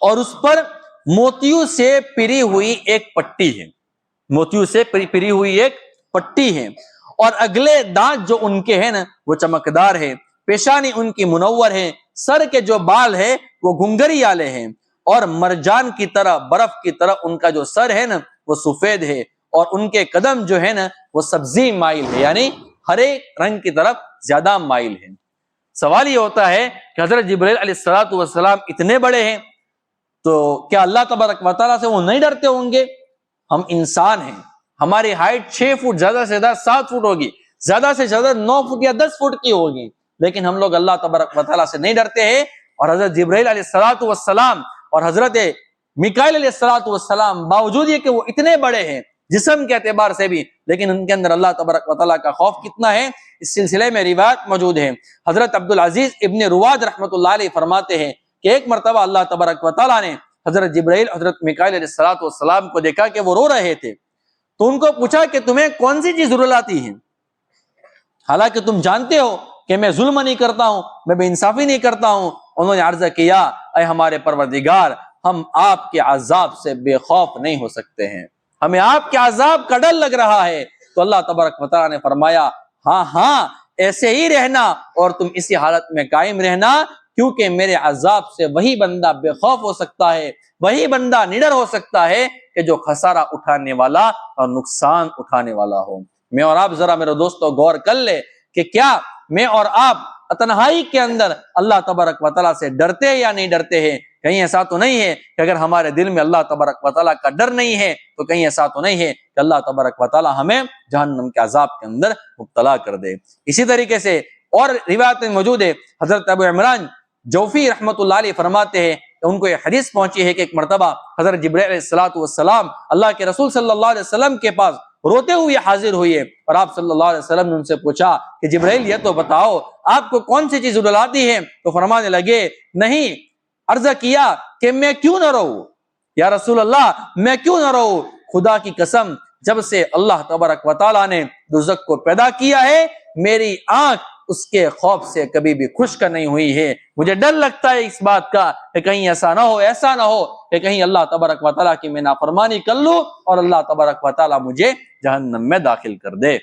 اور اس پر موتیوں سے پری ہوئی ایک پٹی ہے، موتیوں سے پری ہوئی ایک پٹی ہے، اور اگلے دانت جو ان کے ہیں نا وہ چمکدار ہے، پیشانی ان کی منور ہے، سر کے جو بال ہے وہ گھنگری والے ہیں، اور مرجان کی طرح، برف کی طرح ان کا جو سر ہے نا وہ سفید ہے، اور ان کے قدم جو ہے نا وہ سبزی مائل ہے، یعنی ہرے رنگ کی طرف زیادہ مائل ہے۔ سوال یہ ہوتا ہے کہ حضرت جبرائیل علیہ الصلوۃ والسلام اتنے بڑے ہیں تو کیا اللہ تبارک و تعالیٰ سے وہ نہیں ڈرتے ہوں گے؟ ہم انسان ہیں، ہماری ہائٹ 6 فٹ، زیادہ سے زیادہ 7 فٹ ہوگی، زیادہ سے زیادہ 9 فٹ یا 10 فٹ کی ہوگی، لیکن ہم لوگ اللہ تبارک و تعالیٰ سے نہیں ڈرتے ہیں۔ اور حضرت جبرائیل علیہ الصلوۃ والسلام اور حضرت میکائیل علیہ الصلوۃ والسلام باوجود یہ کہ وہ اتنے بڑے ہیں جسم کے اعتبار سے بھی، لیکن ان کے اندر اللہ تبارک و تعالیٰ کا خوف کتنا ہے؟ اس سلسلے میں روایت موجود ہے۔ حضرت عبدالعزیز ابن رواد رحمۃ اللہ علیہ فرماتے ہیں کہ ایک مرتبہ اللہ تبارک و تعالیٰ نے حضرت جبرائیل حضرت میکائیل علیہ الصلوۃ والسلام کو دیکھا کہ وہ رو رہے تھے، تو ان کو پوچھا کہ تمہیں کون سی چیز رلاتی ہے؟ حالانکہ تم جانتے ہو کہ میں ظلم نہیں کرتا ہوں، میں بے انصافی نہیں کرتا ہوں۔ انہوں نے عرض کیا، اے ہمارے پروردگار، ہم آپ کے عذاب سے بے خوف نہیں ہو سکتے ہیں، ہمیں آپ کے عذاب کا ڈر لگ رہا ہے۔ تو اللہ تبارک و تعالیٰ نے فرمایا، ہاں ایسے ہی رہنا، اور تم اسی حالت میں قائم رہنا، کیونکہ میرے عذاب سے وہی بندہ بے خوف ہو سکتا ہے، وہی بندہ نڈر ہو سکتا ہے کہ جو خسارہ اٹھانے والا اور نقصان اٹھانے والا ہو۔ میں اور آپ ذرا میرے دوستو غور کر لے کہ کیا میں اور آپ تنہائی کے اندر اللہ تبارک و تعالیٰ سے ڈرتے ہیں یا نہیں ڈرتے ہیں؟ کہیں ایسا تو نہیں ہے کہ اگر ہمارے دل میں اللہ تبارک و تعالیٰ کا ڈر نہیں ہے تو کہیں ایسا تو نہیں ہے کہ اللہ تبارک و تعالیٰ ہمیں جہنم کے عذاب کے اندر مبتلا کر دے۔ اسی طریقے سے اور روایت میں موجود ہے، حضرت ابو عمران جوفی رحمۃ اللہ علیہ فرماتے ہیں کہ ان کو یہ حدیث پہنچی ہے کہ ایک مرتبہ حضرت جبرائیل علیہ السلام اللہ کے رسول صلی اللہ علیہ وسلم کے پاس روتے ہوئے حاضر ہوئے، اور آپ صلی اللہ علیہ وسلم نے ان سے پوچھا کہ جبرائیل یہ تو بتاؤ آپ کو کون سی چیز رلاتی ہے؟ تو فرمانے لگے نہیں، عرض کیا کہ میں کیوں نہ رہوں یا رسول اللہ، میں کیوں نہ رہوں؟ خدا کی قسم جب سے اللہ تبارک و تعالیٰ نے دوزخ کو پیدا کیا ہے میری آنکھ اس کے خوف سے کبھی بھی خشک نہیں ہوئی ہے۔ مجھے ڈر لگتا ہے اس بات کا کہ کہیں ایسا نہ ہو کہ کہیں اللہ تبارک و تعالیٰ کی میں نافرمانی کر لوں اور اللہ تبارک و تعالیٰ مجھے جہنم میں داخل کر دے۔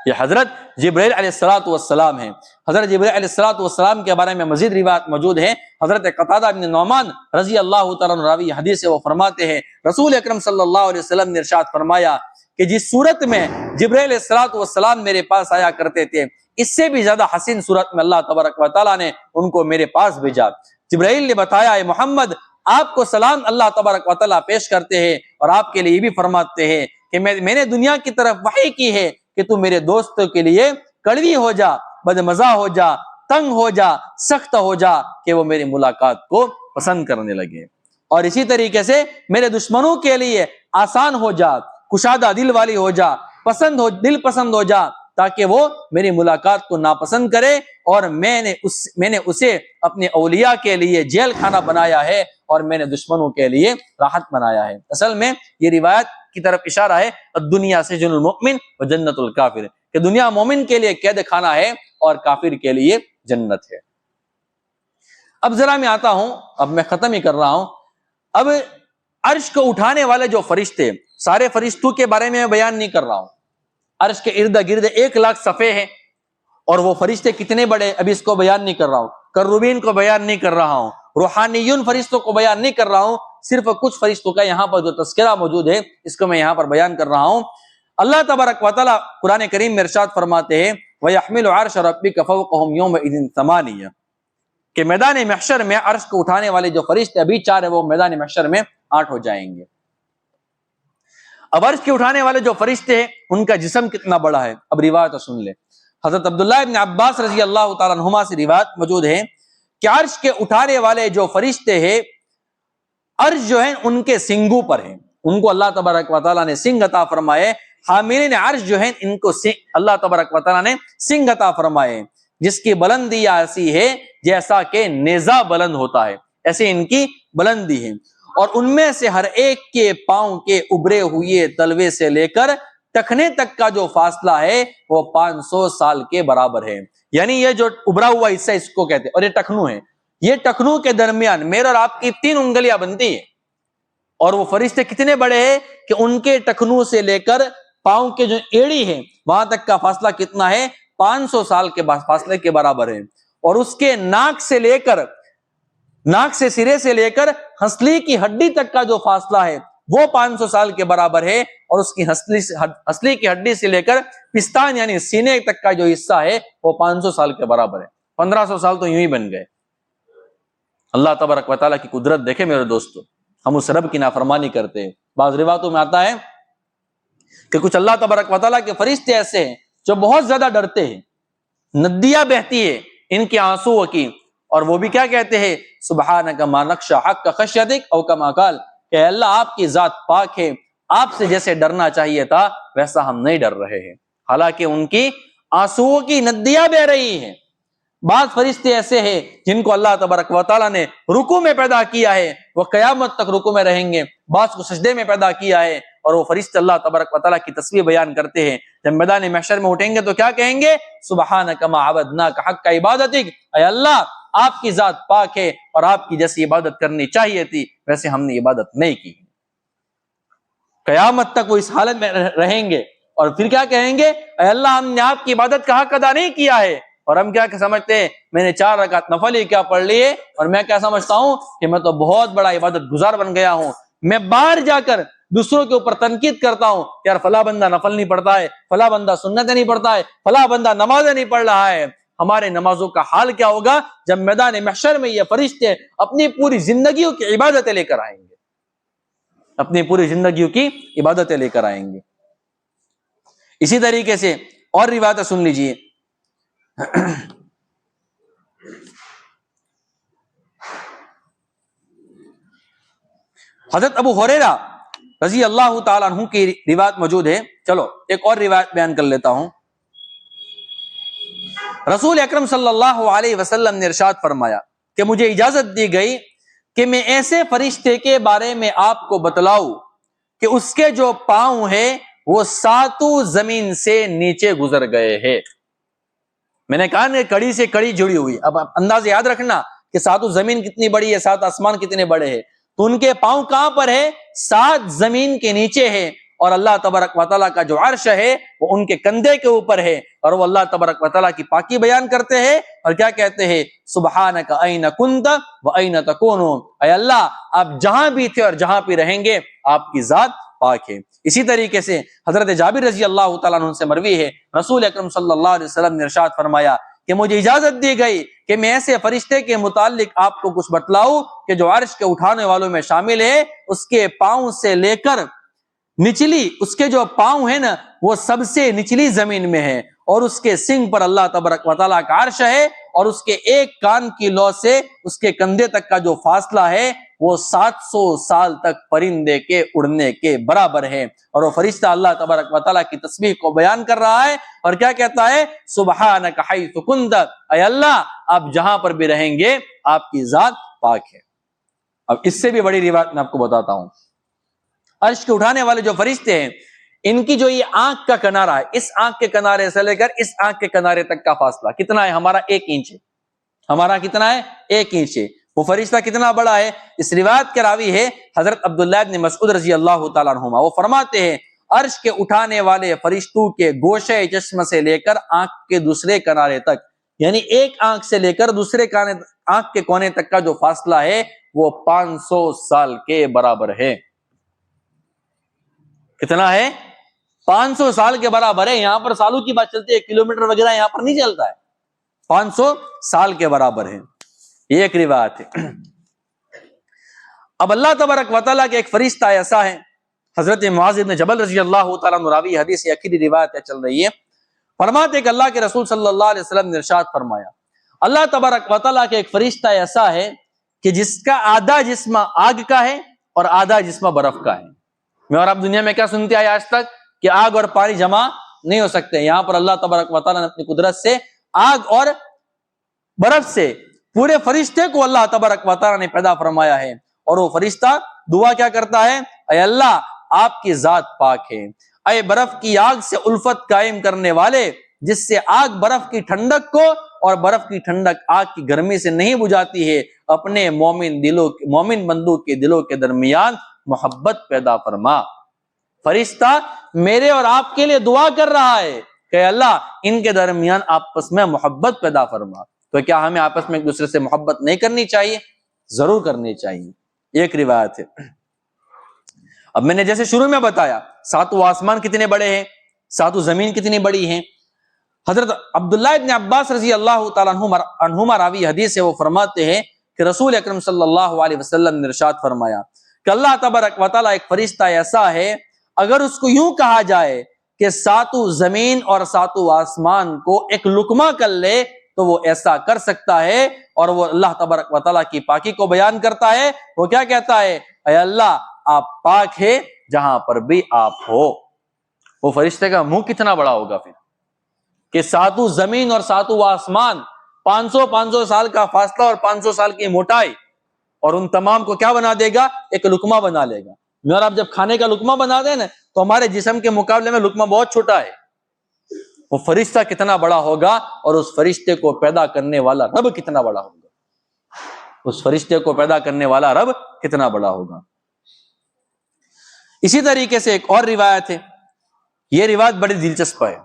یہ حضرت جبرائیل علیہ السلام ہیں۔ حضرت جبرائیل علیہ السلام کے بارے میں مزید روایات موجود ہیں۔ حضرت قتادہ بن نعمان رضی اللہ تعالیٰ عنہ راوی حدیث ہے، وہ فرماتے ہیں رسول اکرم صلی اللہ علیہ وسلم نے ارشاد فرمایا کہ جس صورت میں جبرائیل علیہ السلام میرے پاس آیا کرتے تھے اس سے بھی زیادہ حسین صورت میں اللہ تبارک و تعالیٰ نے ان کو میرے پاس بھیجا۔ جبرائیل نے بتایا اے محمد آپ کو سلام اللہ تبارک و تعالیٰ پیش کرتے ہیں اور آپ کے لیے یہ بھی فرماتے ہیں کہ میں نے دنیا کی طرف وحی کی ہے کہ تو میرے دوستوں کے لیے کڑوی ہو جا، بدمزہ ہو جا، تنگ ہو جا، سخت ہو جا کہ وہ میری ملاقات کو پسند کرنے لگے، اور اسی طریقے سے میرے دشمنوں کے لیے آسان ہو جا، کشادہ دل والی ہو جا، دل پسند ہو جا تاکہ وہ میری ملاقات کو ناپسند کرے، اور میں نے اسے اپنے اولیاء کے لیے جیل خانہ بنایا ہے اور میں نے دشمنوں کے لیے راحت بنایا ہے۔ اصل میں یہ روایت کی طرف اشارہ ہے دنیا سے سجن المؤمن و جنت الکافر، کہ دنیا مومن کے لیے قید خانہ ہے اور کافر کے لیے جنت ہے۔ اب ذرا میں آتا ہوں، اب میں ختم ہی کر رہا ہوں۔ اب عرش کو اٹھانے والے جو فرشتے، سارے فرشتوں کے بارے میں بیان نہیں کر رہا ہوں، عرش کے ارد گرد 1,00,000 صفحے ہیں اور وہ فرشتے کتنے بڑے ابھی اس کو بیان نہیں کر رہا ہوں، کروبین کو بیان نہیں کر رہا ہوں، روحانیون فرشتوں کو بیان نہیں کر رہا ہوں، صرف کچھ فرشتوں کا یہاں پر جو تذکرہ موجود ہے اس کو میں یہاں پر بیان کر رہا ہوں۔ اللہ تبارک و تعالیٰ قرآن کریم میں ارشاد فرماتے ہیں وَيَحْمِلُ عَرْشَ رَبِّكَ فَوْقَهُمْ يَوْمَئِذٍ ثَمَانِيَةٌ، کہ میدان محشر میں عرش کو اٹھانے والے جو فرشتے ابھی 4 ہیں وہ میدان محشر میں 8 ہو جائیں گے۔ اب عرش کے اٹھانے والے جو فرشتے ہیں ان کا جسم کتنا بڑا ہے، اب روایت سن لیں۔ حضرت عبداللہ ابن عباس رضی اللہ تعالیٰ عنہما سے روایت موجود ہے کہ عرش کے اٹھانے والے جو فرشتے ہیں عرش جو ہے ان کے سنگوں پر ہیں، ان کو اللہ تبارک و تعالیٰ نے سنگ عطا فرمائے، حاملین عرش جو ہیں ان کو اللہ تبارک و تعالیٰ نے سنگ عطا فرمائے، جس کی بلندی ایسی ہے جیسا کہ نیزہ بلند ہوتا ہے، ایسے ان کی بلندی ہے، اور ان میں سے ہر ایک کے پاؤں کے ابھرے ہوئے تلوے سے لے کر ٹخنے تک کا جو فاصلہ ہے وہ 500 سال کے برابر ہے۔ یعنی یہ جو ابھرا ہوا حصہ اس کو کہتے ہیں، اور یہ ٹخنوں ہے، یہ ٹخنوں کے درمیان میرے اور آپ کی 3 انگلیاں بنتی ہیں، اور وہ فرشتے کتنے بڑے ہیں کہ ان کے ٹخنوں سے لے کر پاؤں کے جو ایڑی ہے وہاں تک کا فاصلہ کتنا ہے؟ 500 سال کے فاصلے کے برابر ہے، اور اس کے ناک سے سرے سے لے کر ہنسلی کی ہڈی تک کا جو فاصلہ ہے وہ 500 سال کے برابر ہے، اور اس کی ہنسلی کی ہڈی سے لے کر پستان یعنی سینے تک کا جو حصہ ہے وہ 500 سال کے برابر ہے۔ 1500 سال تو یوں ہی بن گئے۔ اللہ تبارک و تعالیٰ کی قدرت دیکھے میرے دوستو، ہم اس رب کی نافرمانی کرتے ہیں۔ بعض روایتوں میں آتا ہے کہ کچھ اللہ تبارک و تعالیٰ کے فرشتے ایسے ہیں جو بہت زیادہ ڈرتے ہیں، ندیاں بہتی ہے ان کے آنسو کی، اور وہ بھی کیا کہتے ہیں سبحانک ما نخشی حق خشیتک او کما قال، کہ اللہ آپ کی ذات پاک ہے، آپ سے جیسے ڈرنا چاہیے تھا ویسا ہم نہیں ڈر رہے ہیں، حالانکہ ان کی آنسوؤں کی ندیاں بہ رہی ہیں۔ بعض فرشتے ایسے ہیں جن کو اللہ تبارک و تعالیٰ نے رکوع میں پیدا کیا ہے، وہ قیامت تک رکوع میں رہیں گے، بعض کو سجدے میں پیدا کیا ہے، اور وہ فرشتے اللہ تبارک و تعالیٰ کی تسبیح بیان کرتے ہیں۔ جب میدان محشر میں اٹھیں گے تو کیا کہیں گے؟ سبحانک ما عبدناک حق عبادتک، اے اللہ آپ کی ذات پاک ہے اور آپ کی جیسی عبادت کرنی چاہیے تھی ویسے ہم نے عبادت نہیں کی۔ قیامت تک وہ اس حالت میں رہیں گے، اور پھر کیا کہیں گے؟ اے اللہ ہم نے آپ کی عبادت کا حق ادا نہیں کیا ہے، اور ہم کیا سمجھتے ہیں میں نے 4 رکعت نفل ہی کیا پڑھ لیے، اور میں کیا سمجھتا ہوں کہ میں تو بہت بڑا عبادت گزار بن گیا ہوں۔ میں باہر جا کر دوسروں کے اوپر تنقید کرتا ہوں یار فلاں بندہ نفل نہیں پڑھتا ہے، فلاں بندہ سنتیں نہیں پڑھتا ہے، فلاں بندہ نمازیں نہیں پڑھ رہا ہے، ہمارے نمازوں کا حال کیا ہوگا جب میدان محشر میں یہ فرشتے اپنی پوری زندگیوں کی عبادتیں لے کر آئیں گے، اپنی پوری زندگیوں کی عبادتیں لے کر آئیں گے۔ اسی طریقے سے اور روایتیں سن لیجئے۔ حضرت ابو ہریرہ رضی اللہ تعالیٰ عنہ کی روایت موجود ہے۔ چلو ایک اور روایت بیان کر لیتا ہوں۔ رسول اکرم صلی اللہ علیہ وسلم نے ارشاد فرمایا کہ مجھے اجازت دی گئی کہ میں ایسے فرشتے کے بارے میں آپ کو بتلاؤں کہ اس کے جو پاؤں ہیں وہ ساتوں زمین سے نیچے گزر گئے ہیں۔ میں نے کہا کہ کڑی سے کڑی جڑی ہوئی، اب انداز یاد رکھنا کہ ساتوں زمین کتنی بڑی ہے، سات آسمان کتنے بڑے ہیں، تو ان کے پاؤں کہاں پر ہے؟ سات زمین کے نیچے ہے، اور اللہ تبارک و تعالیٰ کا جو عرش ہے وہ ان کے کندھے کے اوپر ہے، اور وہ اللہ تبارک و تعالیٰ کی پاکی بیان کرتے ہیں اور کیا کہتے ہیں؟ سبحانک این کنت و این تکون، اے اللہ آپ جہاں بھی تھے اور جہاں بھی رہیں گے آپ کی ذات پاک ہے۔ اسی طریقے سے حضرت جابر رضی اللہ تعالیٰ عنہ سے مروی ہے، رسول اکرم صلی اللہ علیہ وسلم نے ارشاد فرمایا کہ مجھے اجازت دی گئی کہ میں ایسے فرشتے کے متعلق آپ کو کچھ بتلاؤں کہ جو عرش کے اٹھانے والوں میں شامل ہے، اس کے پاؤں سے لے کر نچلی، اس کے جو پاؤں ہیں نا وہ سب سے نچلی زمین میں ہے، اور اس کے سنگ پر اللہ تبارک و تعالیٰ کا عرش ہے، اور اس کے ایک کان کی لو سے اس کے کندھے تک کا جو فاصلہ ہے وہ 700 سال تک پرندے کے اڑنے کے برابر ہے۔ اور وہ فرشتہ اللہ تبارک و تعالیٰ کی تسبیح کو بیان کر رہا ہے اور کیا کہتا ہے؟ سبحانک حیث کنت، اے اللہ آپ جہاں پر بھی رہیں گے آپ کی ذات پاک ہے۔ اب اس سے بھی بڑی روایت میں آپ کو بتاتا ہوں۔ عرش کے اٹھانے والے جو فرشتے ہیں، ان کی جو یہ آنکھ کا کنارہ ہے، اس آنکھ کے کنارے سے لے کر اس آنکھ کے کنارے تک کا فاصلہ کتنا ہے؟ ہمارا 1 انچ ہے۔ ہمارا کتنا ہے؟ 1 انچ ہے۔ وہ فرشتہ کتنا بڑا ہے؟ اس روایت کے راوی ہے حضرت عبداللہ بن مسعود رضی اللہ تعالیٰ عنہما، وہ فرماتے ہیں عرش کے اٹھانے والے فرشتوں کے گوشے چشم سے لے کر آنکھ کے دوسرے کنارے تک، یعنی ایک آنکھ سے لے کر دوسرے آنکھ کے کونے تک کا جو فاصلہ ہے وہ 500 سال کے برابر ہے۔ کتنا ہے؟ 500 سال کے برابر ہے۔ یہاں پر سالوں کی بات چلتی ہے، کلومیٹر وغیرہ یہاں پر نہیں چلتا ہے، 500 سال کے برابر ہے۔ یہ ایک روایت ہے۔ اب اللہ تبارک و تعالیٰ کے ایک فرشتہ ایسا ہے، حضرت معاذ بن جبل رضی اللہ تعالیٰ عنہ راوی حدیث اخیری روایت چل رہی ہے، فرماتے کہ اللہ کے رسول صلی اللہ علیہ وسلم نے ارشاد فرمایا اللہ تبارک و تعالیٰ کے ایک فرشتہ ایسا ہے کہ جس کا آدھا جسم آگ کا ہے اور آدھا جسم برف کا ہے۔ میں اور آپ دنیا میں کیا سنتے آئے آج تک کہ آگ اور پانی جمع نہیں ہو سکتے، یہاں پر اللہ تبارک و تعالیٰ نے اپنی قدرت سے آگ اور برف سے پورے فرشتے کو اللہ تبارک و تعالیٰ نے پیدا فرمایا ہے، اور وہ فرشتہ دعا کیا کرتا ہے؟ اے اللہ آپ کی ذات پاک ہے، اے برف کی آگ سے الفت قائم کرنے والے، جس سے آگ برف کی ٹھنڈک کو اور برف کی ٹھنڈک آگ کی گرمی سے نہیں بجھاتی ہے، اپنے مومن بندوں کے دلوں کے درمیان محبت پیدا فرما۔ فرشتہ میرے اور آپ کے لیے دعا کر رہا ہے کہ اللہ ان کے درمیان آپس میں محبت پیدا فرما۔ تو کیا ہمیں آپس میں ایک دوسرے سے محبت نہیں کرنی چاہیے؟ ضرور کرنی چاہیے۔ ایک روایت ہے۔ اب میں نے جیسے شروع میں بتایا ساتوں آسمان کتنے بڑے ہیں، ساتوں زمین کتنی بڑی ہیں۔ حضرت عبداللہ ابن عباس رضی اللہ تعالیٰ عنہما راوی حدیث ہے، وہ فرماتے ہیں کہ رسول اکرم صلی اللہ علیہ وسلم نے ارشاد فرمایا کہ اللہ تبارک و تعالیٰ ایک فرشتہ ایسا ہے، اگر اس کو یوں کہا جائے کہ ساتوں زمین اور ساتوں آسمان کو ایک لقمہ کر لے تو وہ ایسا کر سکتا ہے، اور وہ اللہ تبارک و تعالیٰ کی پاکی کو بیان کرتا ہے۔ وہ کیا کہتا ہے؟ اے اللہ آپ پاک ہے جہاں پر بھی آپ ہو۔ وہ فرشتے کا منہ کتنا بڑا ہوگا پھر کہ ساتوں زمین اور ساتوں آسمان، 500 سال کا فاصلہ اور 500 سال کی موٹائی، اور ان تمام کو کیا بنا دے گا؟ ایک لقمہ بنا لے گا۔ میں اور آپ جب کھانے کا لقمہ بنا دیں نا تو ہمارے جسم کے مقابلے میں لقمہ بہت چھوٹا ہے، وہ فرشتہ کتنا بڑا ہوگا، اور اس فرشتے کو پیدا کرنے والا رب کتنا بڑا ہوگا، اس فرشتے کو پیدا کرنے والا رب کتنا بڑا ہوگا۔ اسی طریقے سے ایک اور روایت ہے، یہ روایت بڑی دلچسپ ہے۔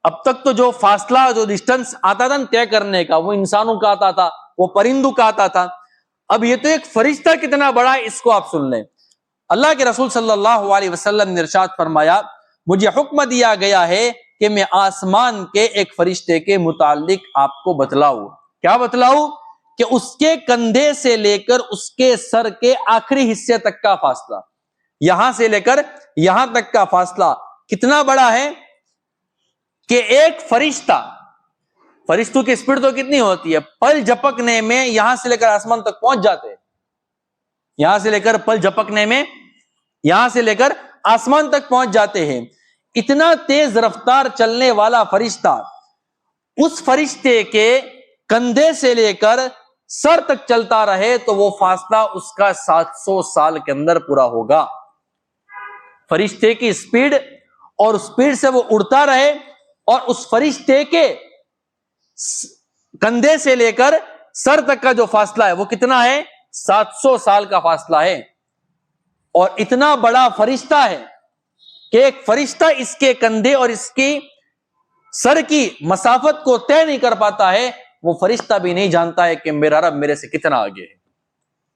اب تک تو جو فاصلہ، جو ڈسٹنس آتا تھا طے کرنے کا، وہ انسانوں کا آتا تھا، وہ پرندوں کا آتا تھا، اب یہ تو ایک فرشتہ کتنا بڑا ہے اس کو آپ سن لیں۔ اللہ کے رسول صلی اللہ علیہ وسلم نے ارشاد فرمایا مجھے حکم دیا گیا ہے کہ میں آسمان کے ایک فرشتے کے متعلق آپ کو بتلاؤں. کیا بتلاؤں؟ کہ اس کے کندھے سے لے کر اس کے سر کے آخری حصے تک کا فاصلہ، یہاں سے لے کر یہاں تک کا فاصلہ کتنا بڑا ہے کہ ایک فرشتوں کی سپیڈ تو کتنی ہوتی ہے، پل جھپکنے میں یہاں سے لے کر آسمان تک پہنچ جاتے ہیں. یہاں سے لے کر پل جھپکنے میں یہاں سے لے کر آسمان تک پہنچ جاتے ہیں. اتنا تیز رفتار چلنے والا فرشتہ اس فرشتے کے کندھے سے لے کر سر تک چلتا رہے تو وہ فاصلہ اس کا 700 سال کے اندر پورا ہوگا. فرشتے کی سپیڈ اور سپیڈ سے وہ اڑتا رہے اور اس فرشتے کے کندھے سے لے کر سر تک کا جو فاصلہ ہے وہ کتنا ہے؟ 700 سال کا فاصلہ ہے. اور اتنا بڑا فرشتہ ہے کہ ایک فرشتہ اس کے کندھے اور اس کی سر کی مسافت کو طے نہیں کر پاتا ہے. وہ فرشتہ بھی نہیں جانتا ہے کہ میرا رب میرے سے کتنا آگے ہے،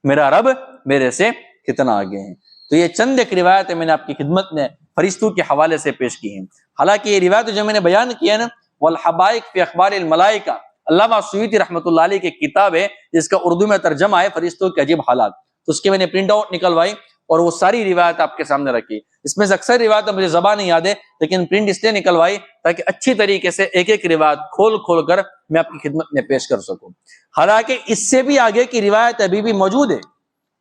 میرا رب میرے سے کتنا آگے ہے. تو یہ چند ایک روایتیں میں نے آپ کی خدمت میں فرشتوں کے حوالے سے پیش کی ہیں. حالانکہ یہ روایت جو میں نے بیان کی ہے نا، والحبائق فی اخبار الملائکہ، علامہ سیوطی رحمۃ اللہ علیہ کی کتاب ہے جس کا اردو میں ترجمہ ہے فرشتوں کے عجیب حالات. تو اس کے میں نے پرنٹ آؤٹ نکلوائی اور وہ ساری روایت آپ کے سامنے رکھی. اس میں سے اکثر روایت مجھے زبان نہیں یاد ہے، لیکن پرنٹ اس لیے نکلوائی تاکہ اچھی طریقے سے ایک ایک روایت کھول کر میں آپ کی خدمت میں پیش کر سکوں. حالانکہ اس سے بھی آگے کی روایت ابھی بھی موجود ہے.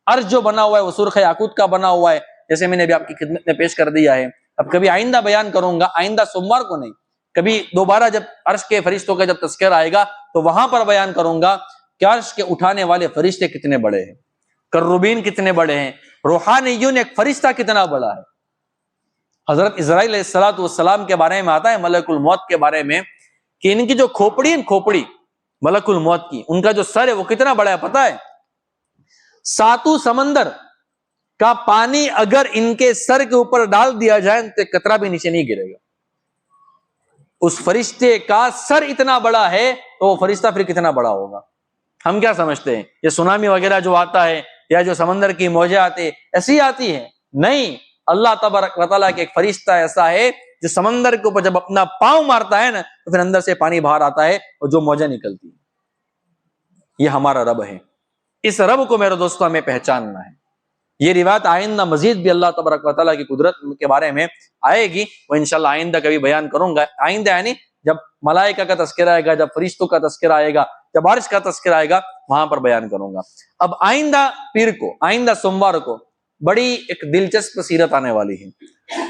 عرش جو بنا ہوا ہے وہ سرخ یاقوت کا بنا ہوا ہے، جیسے میں نے ابھی آپ کی خدمت میں پیش کر دیا ہے. اب کبھی آئندہ بیان کروں گا، آئندہ سوموار کو نہیں، کبھی دوبارہ جب عرش کے فرشتوں کا جب تذکرہ آئے گا تو وہاں پر بیان کروں گا کہ عرش کے اٹھانے والے فرشتے کتنے بڑے ہیں، کروبین کتنے بڑے ہیں، روحانیون ایک فرشتہ کتنا بڑا ہے. حضرت اسرائیل علیہ الصلوۃ والسلام کے بارے میں آتا ہے، ملک الموت کے بارے میں، کہ ان کی جو کھوپڑی ملک الموت کی، ان کا جو سر ہے وہ کتنا بڑا ہے پتا ہے؟ 7 سمندر کا پانی اگر ان کے سر کے اوپر ڈال دیا جائے تو قطرہ بھی نیچے نہیں گرے گا. اس فرشتے کا سر اتنا بڑا ہے تو وہ فرشتہ پھر کتنا بڑا ہوگا. ہم کیا سمجھتے ہیں یہ سونامی وغیرہ جو آتا ہے یا جو سمندر کی موجیں آتی ہے ایسی آتی ہے؟ نہیں، اللہ تبارک و تعالیٰ کے ایک فرشتہ ایسا ہے جو سمندر کے اوپر جب اپنا پاؤں مارتا ہے نا تو پھر اندر سے پانی باہر آتا ہے اور جو موجیں نکلتی ہیں. یہ ہمارا رب ہے. اس رب کو میرے دوستوں ہمیں پہچاننا ہے. یہ روایت آئندہ مزید بھی اللہ تبارک و تعالیٰ کی قدرت کے بارے میں آئے گی، وہ انشاءاللہ آئندہ کبھی بیان کروں گا. آئندہ یعنی جب ملائکہ کا تذکرہ آئے گا، جب فرشتوں کا تذکرہ آئے گا، جب عرش کا تذکرہ آئے گا، وہاں پر بیان کروں گا. اب آئندہ پیر کو، آئندہ سوموار کو بڑی ایک دلچسپ سیرت آنے والی ہے.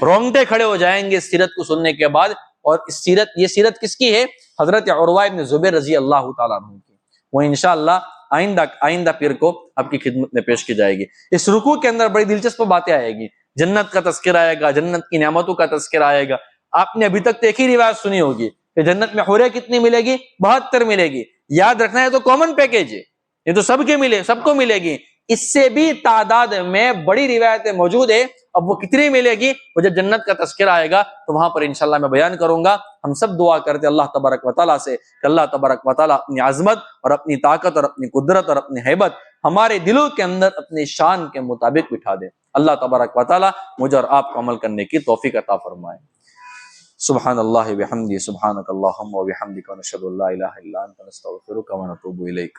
رونگٹے کھڑے ہو جائیں گے اس سیرت کو سننے کے بعد. اور یہ سیرت کس کی ہے؟ حضرت عروہ ابن زبیر رضی اللہ تعالیٰ عنہ کی. وہ انشاءاللہ آئندہ پیر کو آپ کی خدمت میں پیش کی جائے گی. اس رکوع کے اندر بڑی دلچسپ باتیں آئے گی. جنت کا تذکرہ آئے گا، جنت کی نعمتوں کا تذکرہ آئے گا. آپ نے ابھی تک ایک ہی روایت سنی ہوگی کہ جنت میں حوریں کتنی ملے گی؟ 72 ملے گی. یاد رکھنا ہے تو کامن پیکیج ہے، یہ تو سب کو ملے گی. اس سے بھی تعداد میں بڑی روایتیں موجود ہے. اب وہ کتنی ملے گی وہ جب جنت کا تذکرہ آئے گا تو وہاں پر انشاءاللہ میں بیان کروں گا. ہم سب دعا کرتے اللہ تبارک و تعالیٰ سے کہ اللہ تبارک و تعالیٰ اپنی عظمت اور اپنی طاقت اور اپنی قدرت اور اپنی ہیبت ہمارے دلوں کے اندر اپنی شان کے مطابق بٹھا دے. اللہ تبارک و تعالیٰ مجھے اور آپ کو عمل کرنے کی توفیق عطا فرمائے. سبحان اللہ بحمدہ، سبحانک اللہم و بحمدک، ونشہد ان لا الہ الا انت، نستغفرک و نتوب الیک.